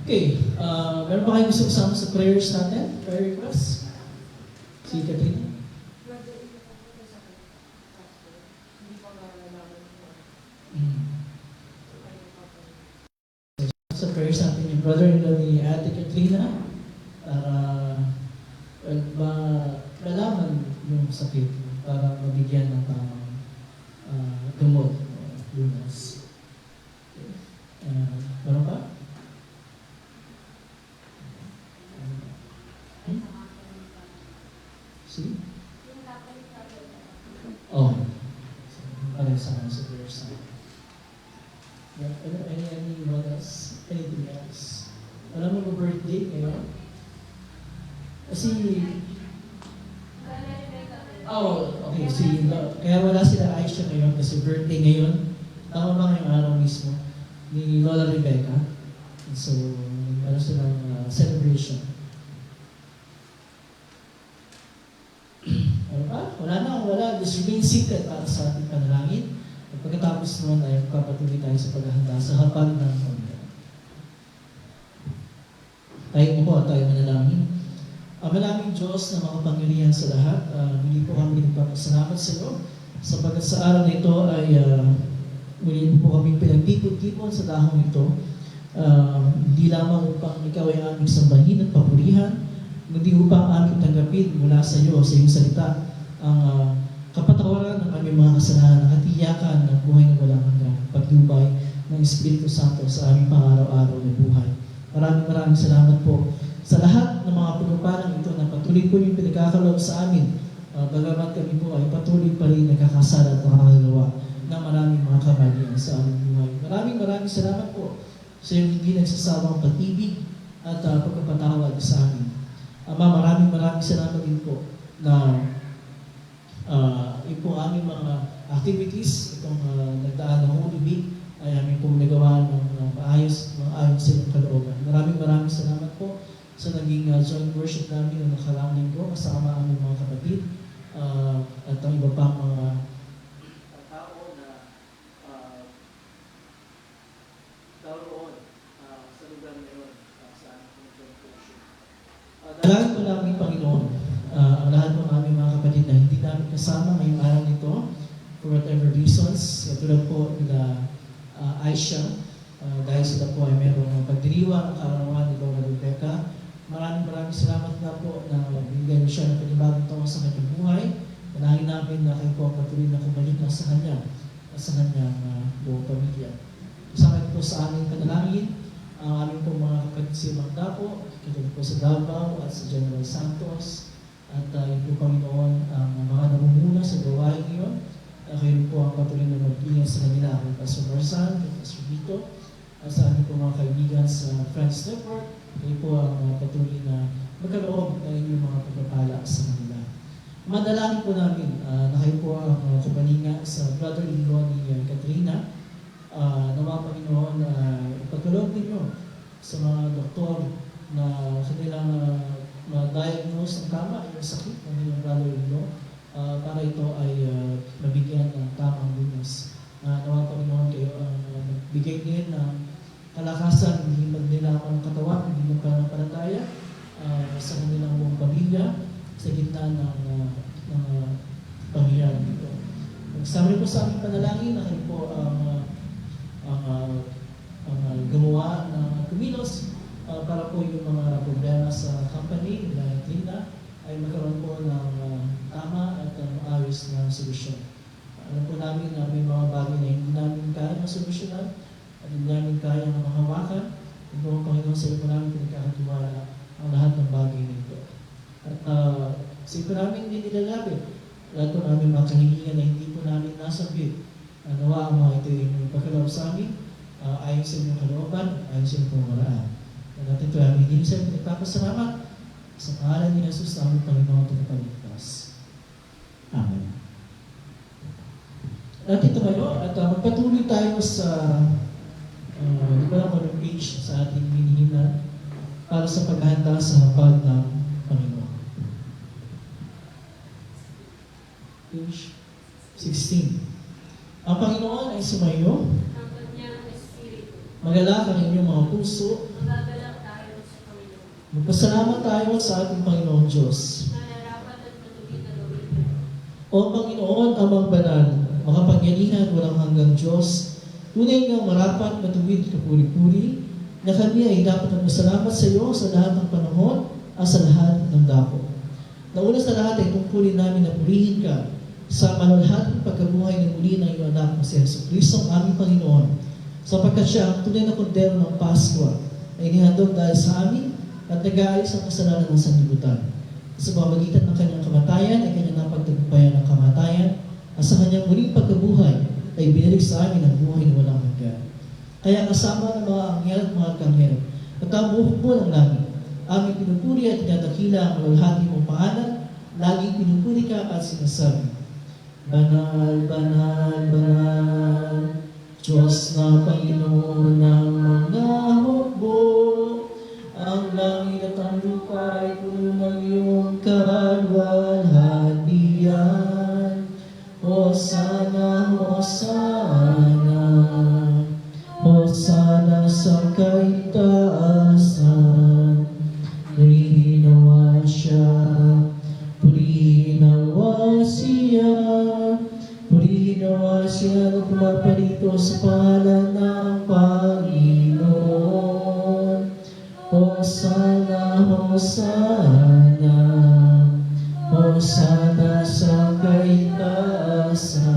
Okay, meron ba kayo gusto kasama sa prayers natin? Prayer request? Si Katrina? Sa prayers natin yung brother-in-law ni Ate Katrina para malaman yung sakit para mabigyan ng tamang gamot o lunas. Meron pa? See? Oh. Parang sa prayers natin. Anyone else? Anything else? Alam mo ba birthday ngayon? Kasi... okay. Kaya wala sila Aisha ngayon kasi birthday ngayon. Tama ba ngayong araw mismo? Ni Lola Rebecca. And so, meron silang celebration. Wala. Just remain seated para sa ating panalangin. At pagkatapos naman ay kapatuloy tayo sa paghahanda sa hapag ng Panginoon. Tayo mo po at tayo manalangin. Maraming Diyos na makapangyarihan sa lahat. Muli po kami nagpapasalamat sa iyo. Sapagkat sa araw na ito ay muli po kami pinagtipon-tipon sa dahong ito. Hindi lamang upang ikaw ay aming sambahin at papurihan, kundi upang aming tanggapin mula sa iyo, sa iyong salita, ang kapatawaran ng aming mga kasalanan, katiyakan ng buhay na walang hanggan, pagdubay ng Espiritu Santo sa aming pang-araw-araw na buhay. Maraming salamat po sa lahat ng mga pagpapalang ito na patuloy po yung pinagkakaloob sa amin. Bagamat kami po ay patuloy pa rin nagkakasala at nakakagawa ng maraming mga kamalian sa aming buhay. Maraming salamat po sa iyong hindi nagsasawang pag-ibig at pagkapatawad sa amin. Ama, maraming salamat din po na yung po aming mga activities, itong nagdaan ng Holy Week, ay aming pong nagawa ng maayos sa inyong kalooban. Maraming salamat po sa naging joint worship namin noong nakaraang linggo kasama aming mga kapatid at ang iba pang mga tao na naroon sa lugar na yun sa aming joint worship. Dalagan po namin, Panginoon, ang lahat ng aming mga kapatid na hindi namin kasama ngayong araw nito for whatever reasons, katulad po nila Aisha, dahil sila po ay mayroong pagdiriwang ang kaarawan ni Lola Rebecca. Maraming salamat nga po na binigyan niyo siya ng panibagong taon sa kanyang buhay. Manangin namin na kayo po ang patuloy na kumalik na sa kanya at sa kanyang buong pamilya. Kasama po sa aming panalangin ang aming po mga kapatid sa ibang dapo, katulad po sa Davao at sa General Santos, at yun po, Panginoon, ang mga namumuna sa gawain ngayon. Kayo po ang patuloy na mag-ingat sa kanila, kay Pastor Marsan, kay Pastor Vito, at sa aming po mga kaibigan sa Friends Network. Kayo po ang patuloy na magkaloob ng inyong mga pagpapala sa kanila. Madalangin po namin na kayo po ang kumalinga sa brother-in-law ni Katrina. Nawa, Panginoon, ipagkaloob ninyo sa mga doktor na kanilang ma-diagnose ng tama yung sakit ng inyong brother-in-law para ito ay mabigyan ng tamang lunas. Nawa, Panginoon, kayo ang magbigay din ng kalakasan, hindi magnilaman ng katawan, hindi magpanampalataya sa kanilang buong pamilya sa gitna ng pangyayari nito. Nagsama po sa aming panalangin na kayo po ang gumawa ng kumilos para po yung mga problema sa company nila Trina ay magkaroon po ng tama at maayos na solusyon. Alam po namin na may mga bagay na hindi namin kaya na solusyonan at hindi namin kaya na mahawakan. Ito ang Panginoon, sa iyo po namin pinagkakatiwala ang lahat ng bagay nito. At sa iyo po namin hindi nilalapit. Lahat po namin mga kahilingan na hindi po namin nasabit. Nawa ang mga ito yung ipagkaloob sa amin ayon sa inyong kalooban, ayon sa inyong pamaraan. At natin ito ay aming sa inyo. Nagpapasalamat sa pangalan ni Jesus na aming Panginoon at Tagapagligtas. Amen. Natin tumayo at magpatuloy tayo sa di ba lang anong page sa ating minihina para sa paghahanda sa hapag ng Panginoon. Page 16. Ang Panginoon ay sumayo. Ang kanyang espiritu. Magalak ang inyong mga puso. Magagalak tayo sa Panginoon. Magpasalamat tayo sa ating Panginoon Diyos. Na narapat at matuwid na gawin niyo. O Panginoon, Amang Banal, makapangyarihan walang hanggang Diyos, tunay nga marapat, matuwid, kapuri-puri, na kami ay dapat magpasalamat sa iyo sa lahat ng panahon at sa lahat ng dako. Nauna sa lahat ay tungkulin namin na purihin ka sa malulhating pagkabuhay ng muli ng iyong anak na si Jesucristo, ang aming Panginoon, sapagkat siya ang tunay na kordero ng Paskwa ay inihandog dahil sa amin at nag-aalis ang kasalanan ng sanlibutan. Sa pamamagitan ng kanyang kamatayan ay kanyang napagtagumpayan ng kamatayan at sa kanyang muling pagkabuhay ay binalik sa amin ang buhay na walang hanggan. Kaya kasama ng mga anghel at mga kanghel at ang buhok mo ng langit, aming pinupuri at tinadakila ang malulhati mong pangalan, laging pinupuri ka at sinasabi, Banal, banal, banal, Diyos na Panginoon ng mga hukbo, ang langit at ang lupa ay puno ng iyong kaluwalhatian. Hosana, Hosana, Hosana sa kaitaasan. Purihin nawa siya, purihin nawa siya, purihin nawa siya na pumaparito sa pangalan ng Panginoon. Hosana, Hosana, Hosana sa kaitaasan.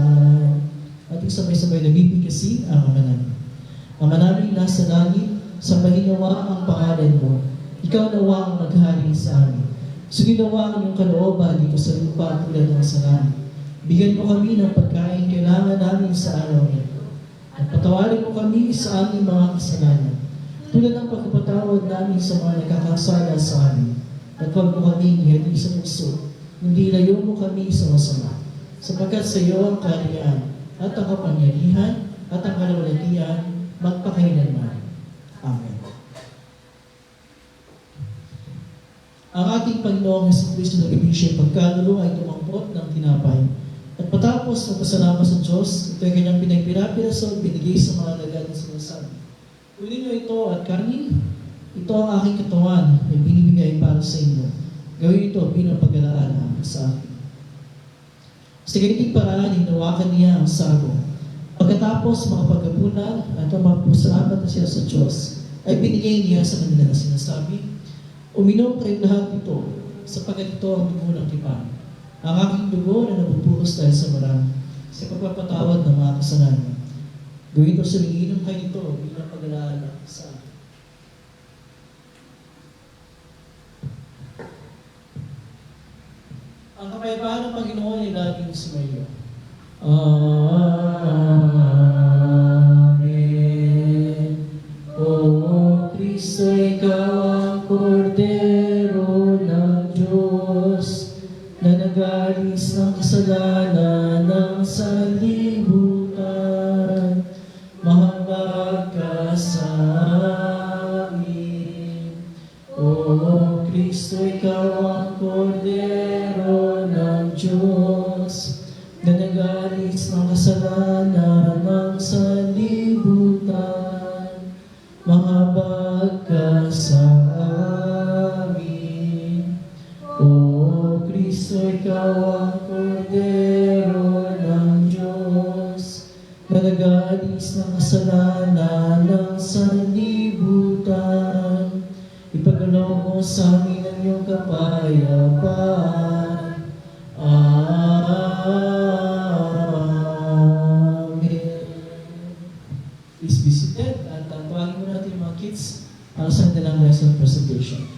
Ating sabay-sabay nabibigasi ang Ama namin. Ama namin nasa langit, sambahin nawa ang pangalan mo. Ikaw nawa ang maghari sa amin. Suginawa ang iyong kalooban dito sa lupa tulad ng sa langit. Bigyan mo kami ng pagkain kailangan namin sa araw nito. At patawarin mo kami sa aming mga kasalanan, tulad ng pagpapatawad namin sa mga nakakasala sa amin. at huwag mo kaming ihati sa tukso, hindi layo mo kami sa masama. Sapagkat sa iyo ang kaharian, at ang kapangyarihan, at ang kalawalatian, magpakailanman. Amen. Ang ating Panginoong Jesucristo na bibig siya pagkalulo ay tumampot ng tinapay. At patapos magpasalamat sa Diyos, ito ay kanyang pinagpirapiraso at binigay sa mga alagad na sinasabi, kunin niyo ito at kanin. Ito ang aking katawan na binibigay para sa inyo. Gawin ito bilang pag-alaala sa akin. Sa ganitong paraan, hinawakan niya ang sago. Pagkatapos makapagkapunan at magpasalamat na siya sa Diyos, ay binigay niya sa kanila na sinasabi, uminom kayo lahat nito, sapagkat ito ang dugo ng tipan. Ang aking dugo na nabubuhos dahil sa marami, sa pagpapatawad ng mga kasalanan. Gawin ito sa iinom kayo nito bilang pag-alaala sa akin. Ang kapayapaan ng Panginoon ay laging sumayo. Amen. O Kristo, ikaw ang kordero ng Diyos na nag-alis ng kasalanan ng sanlibutan. Mahabag ka sa amin. O Kristo, ikaw ang kordero ng Diyos na nag-alis ng kasalanan ng sanlibutan. Mahabag ka sa amin. O Kristo, ikaw ang kordero ng Diyos na nag-alis ng kasalanan ng sanlibutan. Ipagkaloob mo sa amin ang iyong kapayapaan. Amen. Please be seated at tawagin mo natin yung mga kids para sa kanilang lesson presentation.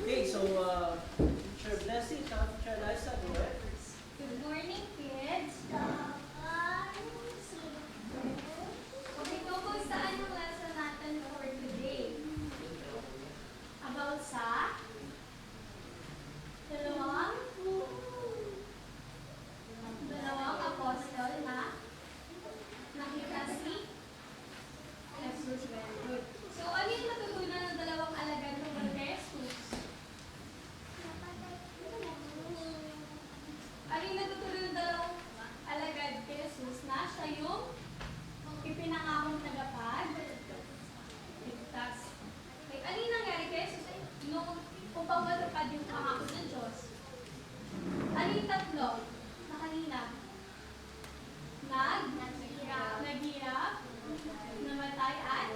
Okay, so Teacher Blessing, Teacher Liza, go ahead. Good morning, kids. Okay, kumusta ang lesson natin for today? About sa dalawang apostol na nakita si Jesus. Very good. So, ano yung natutunan ng dalawang alagad tungkol kay Jesus? Ano yung natutunan ng dalawang alagad kay Jesus na siya yung ipinangakong tagapagligtas. Okay, ano yung nangyari kay Jesus? Kung pagmatupad yung pangako ng Diyos. Ano yung tatlo na kanina? Naghirap, namatay at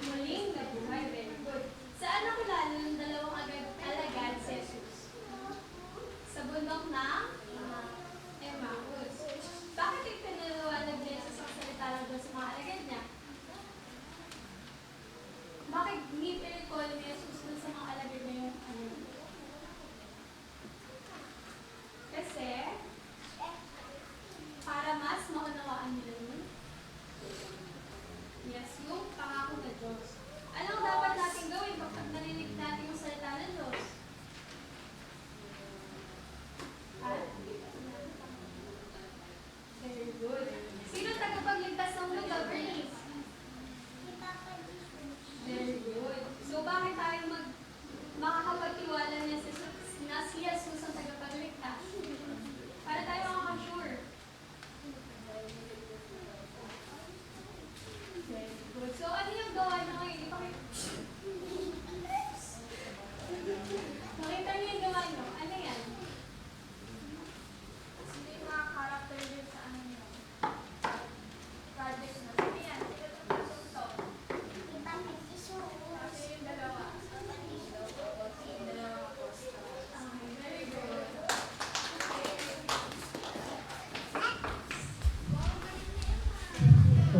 muling nabuhay. Very good. Saan nakilala ng dalawang alagad si Jesus? Sa bundok ng Emmaus. Bakit ipinaliwanag ni Jesus ang salita ng Diyos sa mga alagad niya? Bakit hindi pinag-call ni Jesus dun sa mga alagad niya yung Kasi, para mas maunawaan nila yun. Yes, yung pangako ng Diyos. Anong dapat natin gawin kapag narinig natin yung salita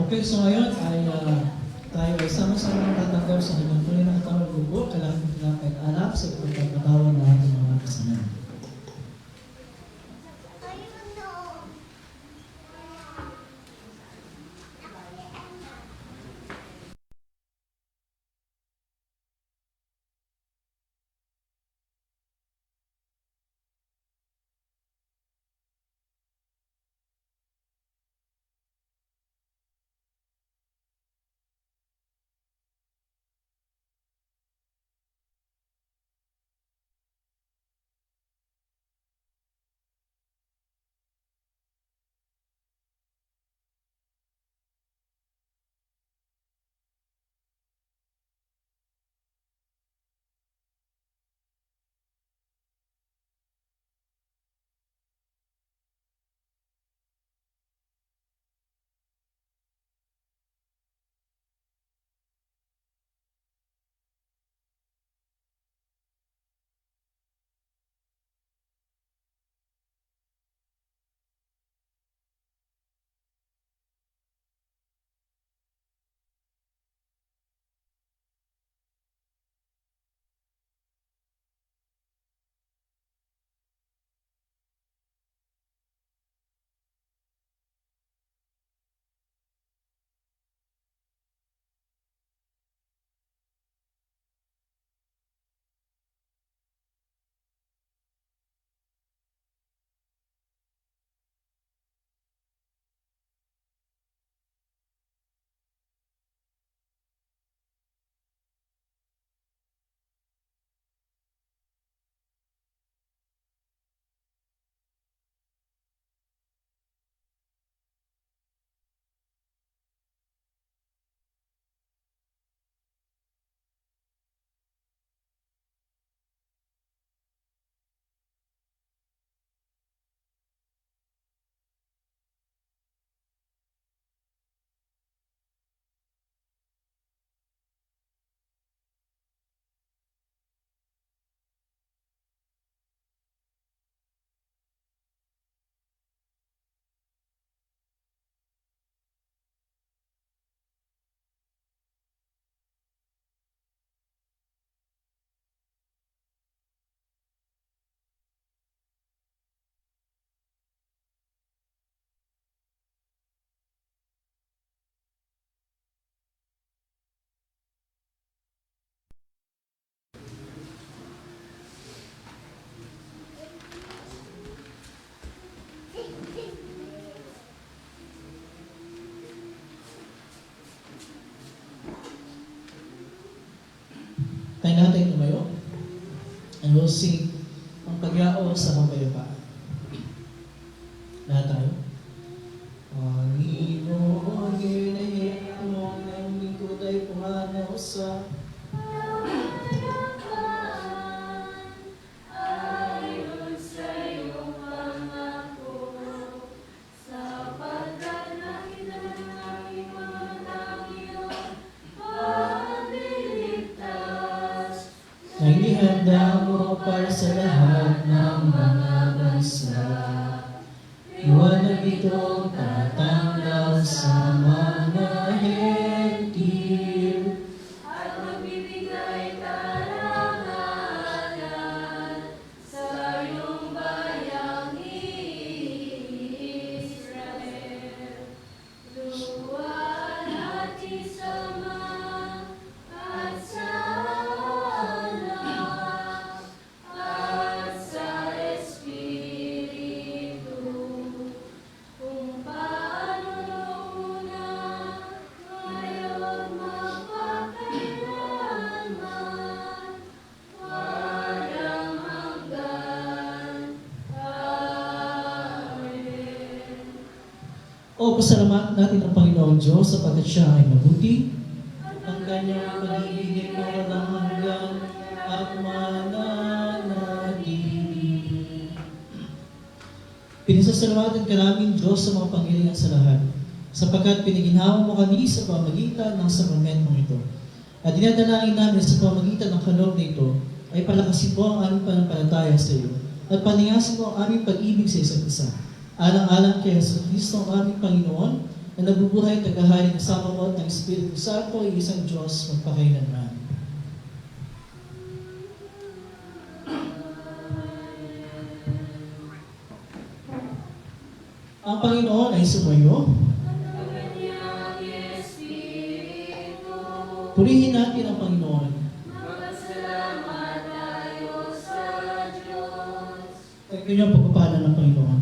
Okay, so ngayon ay tayo ay sama-sama tatanggap sa kanyang tunay na katawan dugo, kailangan natin alap sa pagkakatawan ng ating mga kasalanan. Tayo natin tumayo. And we'll sing ang pagyao sa kapayapaan. Lahat tayo. Panginoon, ginahit mo ng lingkod ay pumanaw sa Ayon sa iyong pangako, sapagkat nakita ng aming mga Panginoon, pagliligtas. na inihanda mo para sa lahat ng mga bansa. Iwanag itong tatanggal sa mga hentil. At magbibigay karangalan sa iyong bayang Israel. Luwal at isama at sa anak at sa Espiritu, kung paano noon una, ngayon magpakailanman, walang hanggan. Amen. O pasalamatan natin ang Panginoong Diyos sapagkat siya ay mabuti. Ang kanyang pag-ibig ay walang hanggan at mananatili. Pinasasalamatan ka namin, Diyos, sa mga panghilingan sa lahat, sapagkat piniginhawa mo kami sa pamagitan ng sakramentong ito. At dinadalain namin sa pamagitan ng kaloob na ito ay palakasin mo ang aming pananampalataya sa iyo at paningasin mo ang aming pag-ibig sa isa't isa. Alang-alang kay Jesu Kristo ang aming Panginoon na nabubuhay at tagahari ng samawat ng Espiritu Santo, isang Diyos magpakailanman. Ang Panginoon ay sumayo. Purihin natin ang Panginoon. Magpasalamat tayo sa Diyos. Tagyan niyo ang pagpapala ng Panginoon.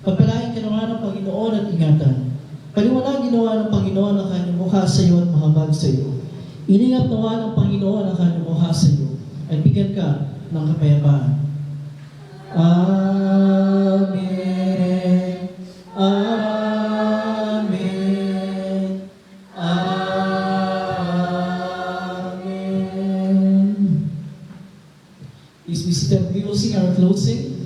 Pagpalain ka naman ng Panginoon at ingatan. Paliwanag ginawa ng Panginoon ang kanyang mukha sa iyo at mahabag sa iyo. Iningap nawa ng Panginoon ang kanyang mukha sa iyo at bigyan ka ng kapayapaan. Amen. Amen. Amen. Please be seated. We will sing our closing.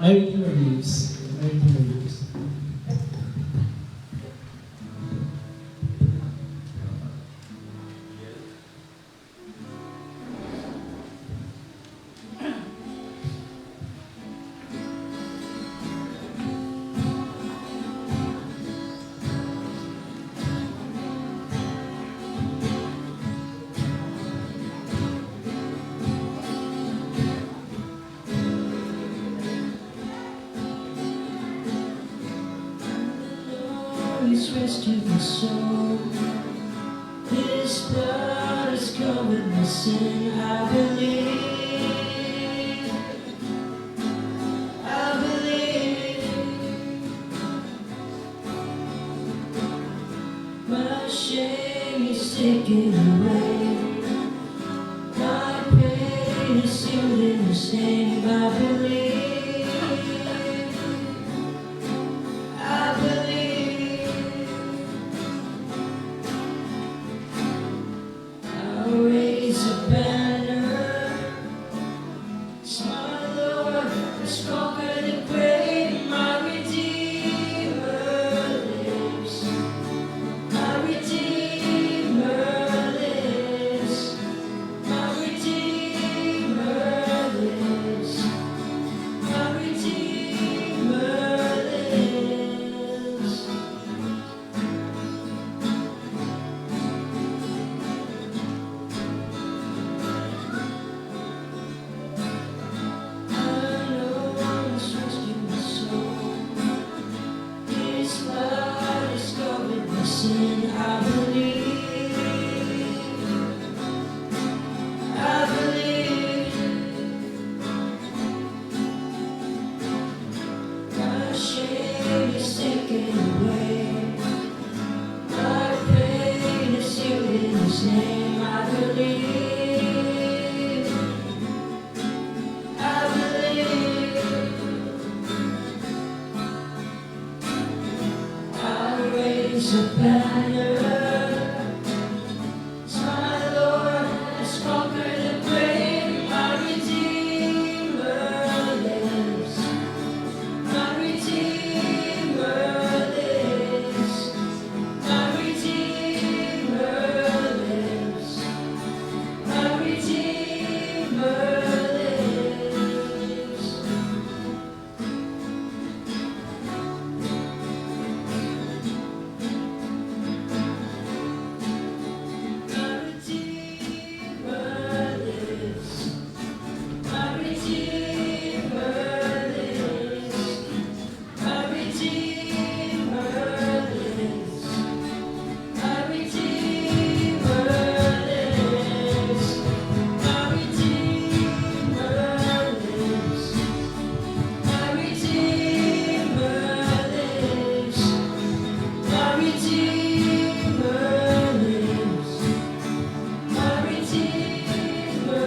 My Redeemer lives. My Redeemer lives. His rescued my soul. His blood has covered my sin. I believe. I believe. My shame is taken away. My pain is sealed in His name. I believe. I believe. I'll raise a banner. It's my Lord has conquered the grave. My Redeemer lives. My Redeemer lives. My Redeemer lives. My Redeemer lives. I know He's rescued my soul. His blood has covered my sin. I believe. I believe. My shame is taken away. My pain is sealed in His name. I believe. I believe. I'll raise a banner. It's my Lord has conquered the grave. My Redeemer lives. My Redeemer lives. My Redeemer lives. My Redeemer lives. My Redeemer lives. My Redeemer lives. My Redeemer lives. My Redeemer lives. My Redeemer lives. My Redeemer lives. My Redeemer lives. My Redeemer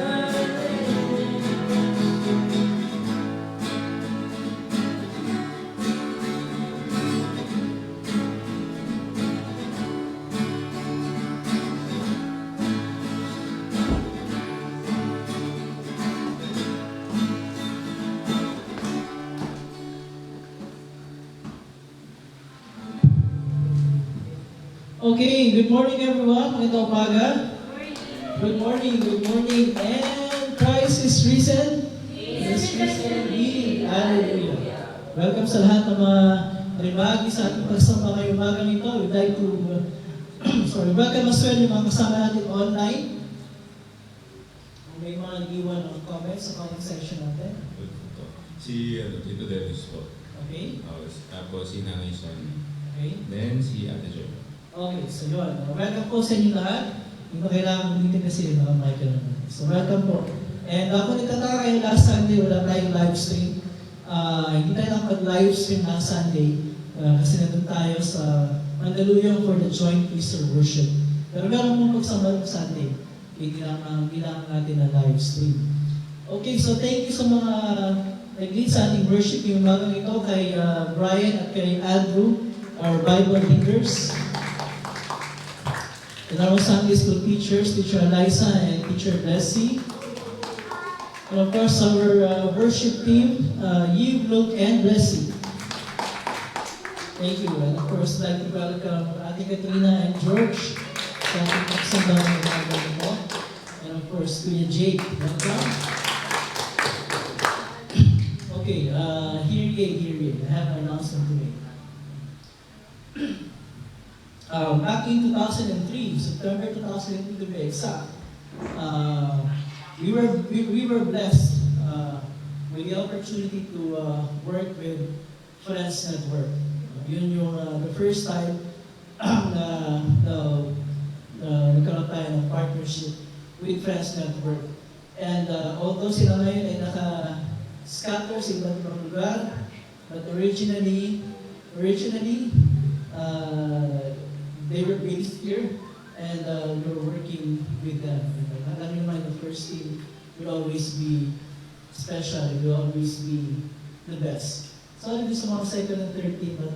lives. Okay, good morning everyone. Magandang umaga. Good morning, and Christ is risen. He is risen indeed. Hallelujah. Welcome sa lahat ng mga naibahagi sa ating pagsamba ngayong umagang ito. We'd like to, welcome as well yung mga kasama natin online. Kung may mga nag-iwan ng comments sa comment section natin. Si Tito Dennis po. Okay? Tapos si Nanay Son. Okay? Then si Ate Jo. Okay, so yun. Welcome po sa inyo lahat. Hindi ko kailangan ulitin kasi naka-mic ka naman. So welcome po. And kung nagtataka kayo last Sunday, wala tayong live stream. Hindi tayo nakapag-live stream last Sunday kasi nandun tayo sa Mandaluyong for the joint Easter worship. Pero meron mong pagsama ng Sunday. Kailangan natin na live stream. Okay, so thank you sa mga nag-lead sa ating worship yung umagang ito kay Brian at kay Andrew, our Bible leaders. And our Sunday school teachers, Teacher Eliza and Teacher Bessie. And of course, our worship team, Yves, Luke, and Blessing. Thank you. And of course, I'd like to welcome Ate Katrina and George sa ating pagsamba ng umagang ito. And of course, Kuya Jake. Welcome. Okay, here ye. I have an announcement to make. Back in 2003, September 2003 to be exact, we were blessed with the opportunity to work with Friends Network. Yun yung the first time na nagkaroon tayo ng partnership with Friends Network. And although sila ngayon ay naka-scatter sa iba't ibang lugar, but originally, they were based here, and we were working with them. Alam naman, the first team will always be special, it will always be the best. Sorry sa mga second and third team, but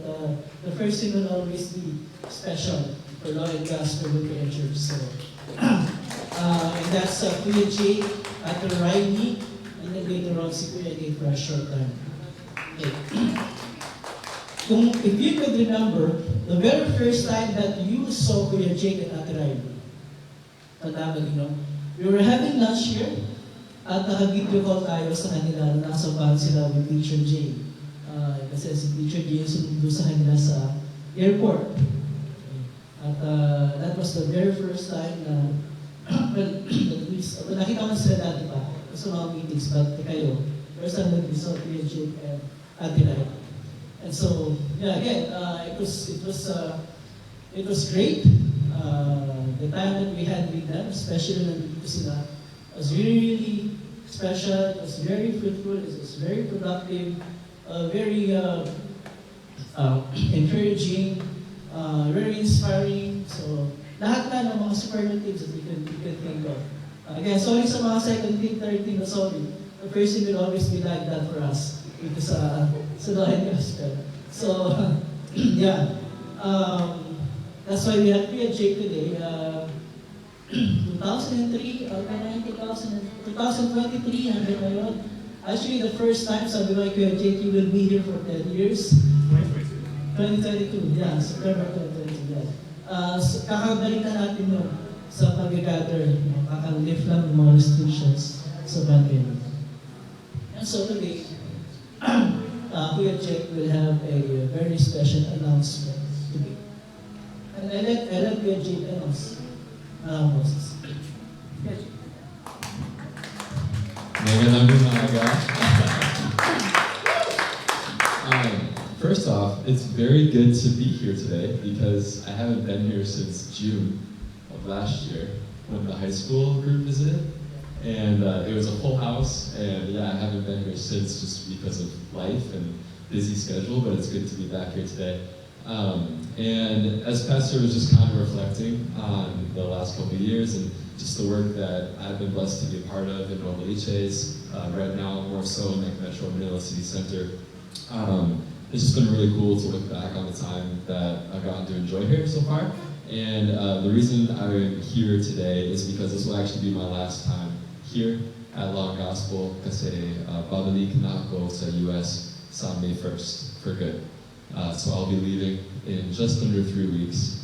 the first team will always be special for Lloyd Gospel Lutheran Church. So, and that's Kuya Jake at Riley, and then later on si Kuya Nate for a short time. Okay. If you could remember, the very first time that you saw Kuya Jake and Ate Riley, we were having lunch here, at naka-video call tayo sa kanila na nasa van sila with Teacher Jay. Kasi si Teacher Jay sumundo sa kanila sa airport. At that was the very first time na, nakita ko sila dati pa, sa mga meetings, but kayo, first time that we saw Kuya Jake and Ate Riley. And so, yeah, again, it was great. The time that we had with them, especially when we sila, was really, really special. It was very fruitful. It was very productive. Very encouraging. Very inspiring. So, lahat na ng mga superlatives that we can think of. Again, sorry sa mga second team, third team, sorry. The first team will always be like that for us. Ito sa Lloyd Gospel. So, yeah. That's why we have Kuya Jake today. 2003, 2023, hanggang ngayon. Actually, the first time, sabi ko kay Kuya Jake, you will be here for 10 years. 2022, yeah. September 2022, yeah. So, kakabalikan natin yun sa pag-gather. Kakalift lang ng mga restrictions sa pandemic. And so today, Kuya Jake will have a very special announcement today. And I let Kuya Jake announce. Moses. Magandang umaga. First off, it's very good to be here today because I haven't been here since June of last year when the high school group visited. And it was a full house, and yeah, I haven't been here since just because of life and busy schedule, but it's good to be back here today. And as Pastor was just kind of reflecting on the last couple of years and just the work that I've been blessed to be a part of in Novaliches, right now more so in like Metro Manila City Center. It's just been really cool to look back on the time that I've gotten to enjoy here so far. And the reason I'm here today is because this will actually be my last time here at Long Gospel kasi babalik na ako sa US sa May 1st for good. So I'll be leaving in just under 3 weeks.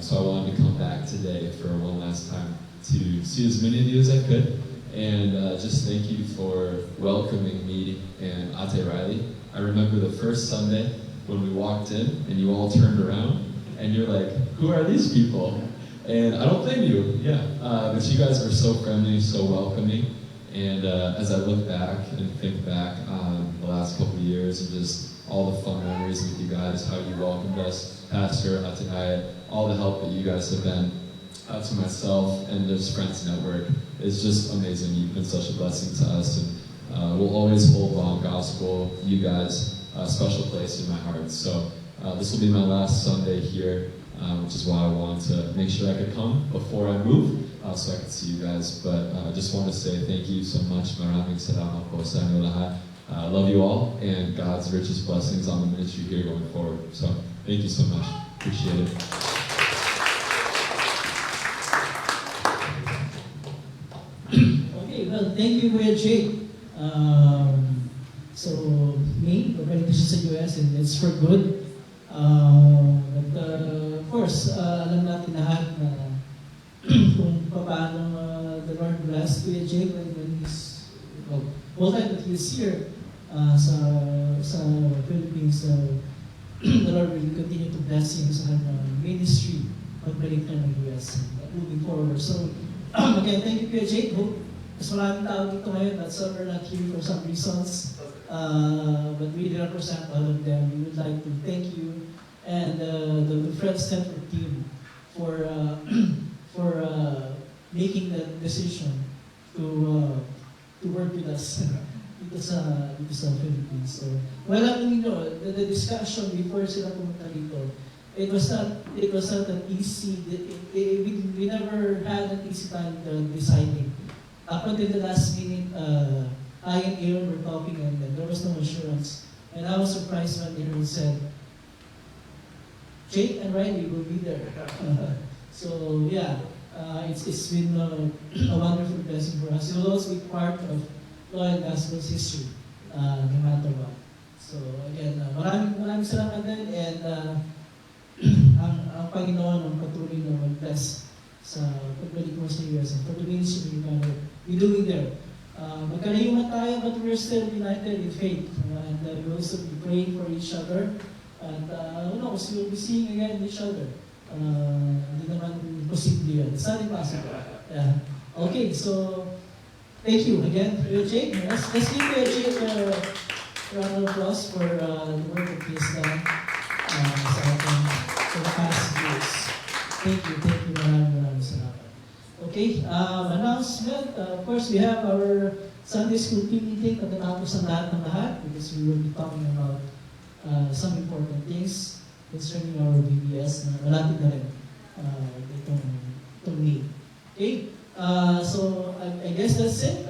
So I wanted to come back today for one last time to see as many of you as I could. And just thank you for welcoming me and Ate Riley. I remember the first Sunday when we walked in and you all turned around and you're like, who are these people? And I don't blame you, but you guys were so friendly, so welcoming. And as I look back and think back on the last couple of years and just all the fun memories with you guys, how you welcomed us, Pastor, Atenaya, all the help that you guys have been to myself and this Friends Network is just amazing. You've been such a blessing to us, and we'll always hold Long Gospel, you guys, a special place in my heart. So this will be my last Sunday here, which is why I wanted to make sure I could come before I move, so I could see you guys. But I just want to say thank you so much. Maraming salamat po sa inyo lahat. I love you all, and God's richest blessings on the ministry here going forward. So thank you so much. Appreciate it. Okay, well, thank you, Kuya Jake. So, May, babalik na siya sa US and it's for good. Of course, alam natin lahat na kung paano the Lord blessed Kuya Jake when he's, whole time that he's here sa Philippines. The Lord will continue to bless him sa ministry pagbalik na ng US moving forward. So, again, thank you, Kuya Jake. Hope mas maraming tao dito ngayon that some are not here for some reasons. But we represent all of them. We would like to thank you and the Friends Network team for making that decision to work with us dito sa Philippines. So, wala ninyo, the discussion before sila pumunta dito, it was not an easy, we never had an easy time deciding. Up until the last minute, I and Aaron were talking and there was no assurance. And I was surprised when Aaron said, Jake and Riley will be there. So yeah, it's been a wonderful blessing for us. It will also be part of Loyal Gospel's history, no matter what. So again, maraming salamat din, and ang Panginoon ang patuloy na mag-bless sa pagbalik mo sa US and for the ministry we're going to be doing there. Magkalayo tayo, but we're still united in faith, and we also be praying for each other, and who knows, we'll be seeing again each other. Hindi naman posible yun. It's not impossible. Yeah. Okay, so thank you again, Kuya Jake. Let's give Kuya Jake a round of applause for the work that he has done sa atin for the past years. Thank you, maraming salamat. Okay, announcement. Of course, we have our Sunday school team meeting pagkatapos ng lahat, because we will be talking about some important things concerning our BBS na malapit na rin itong May. Okay, so I guess that's it.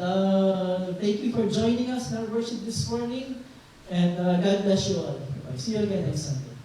Thank you for joining us in our worship this morning, and God bless you all. See you again next Sunday.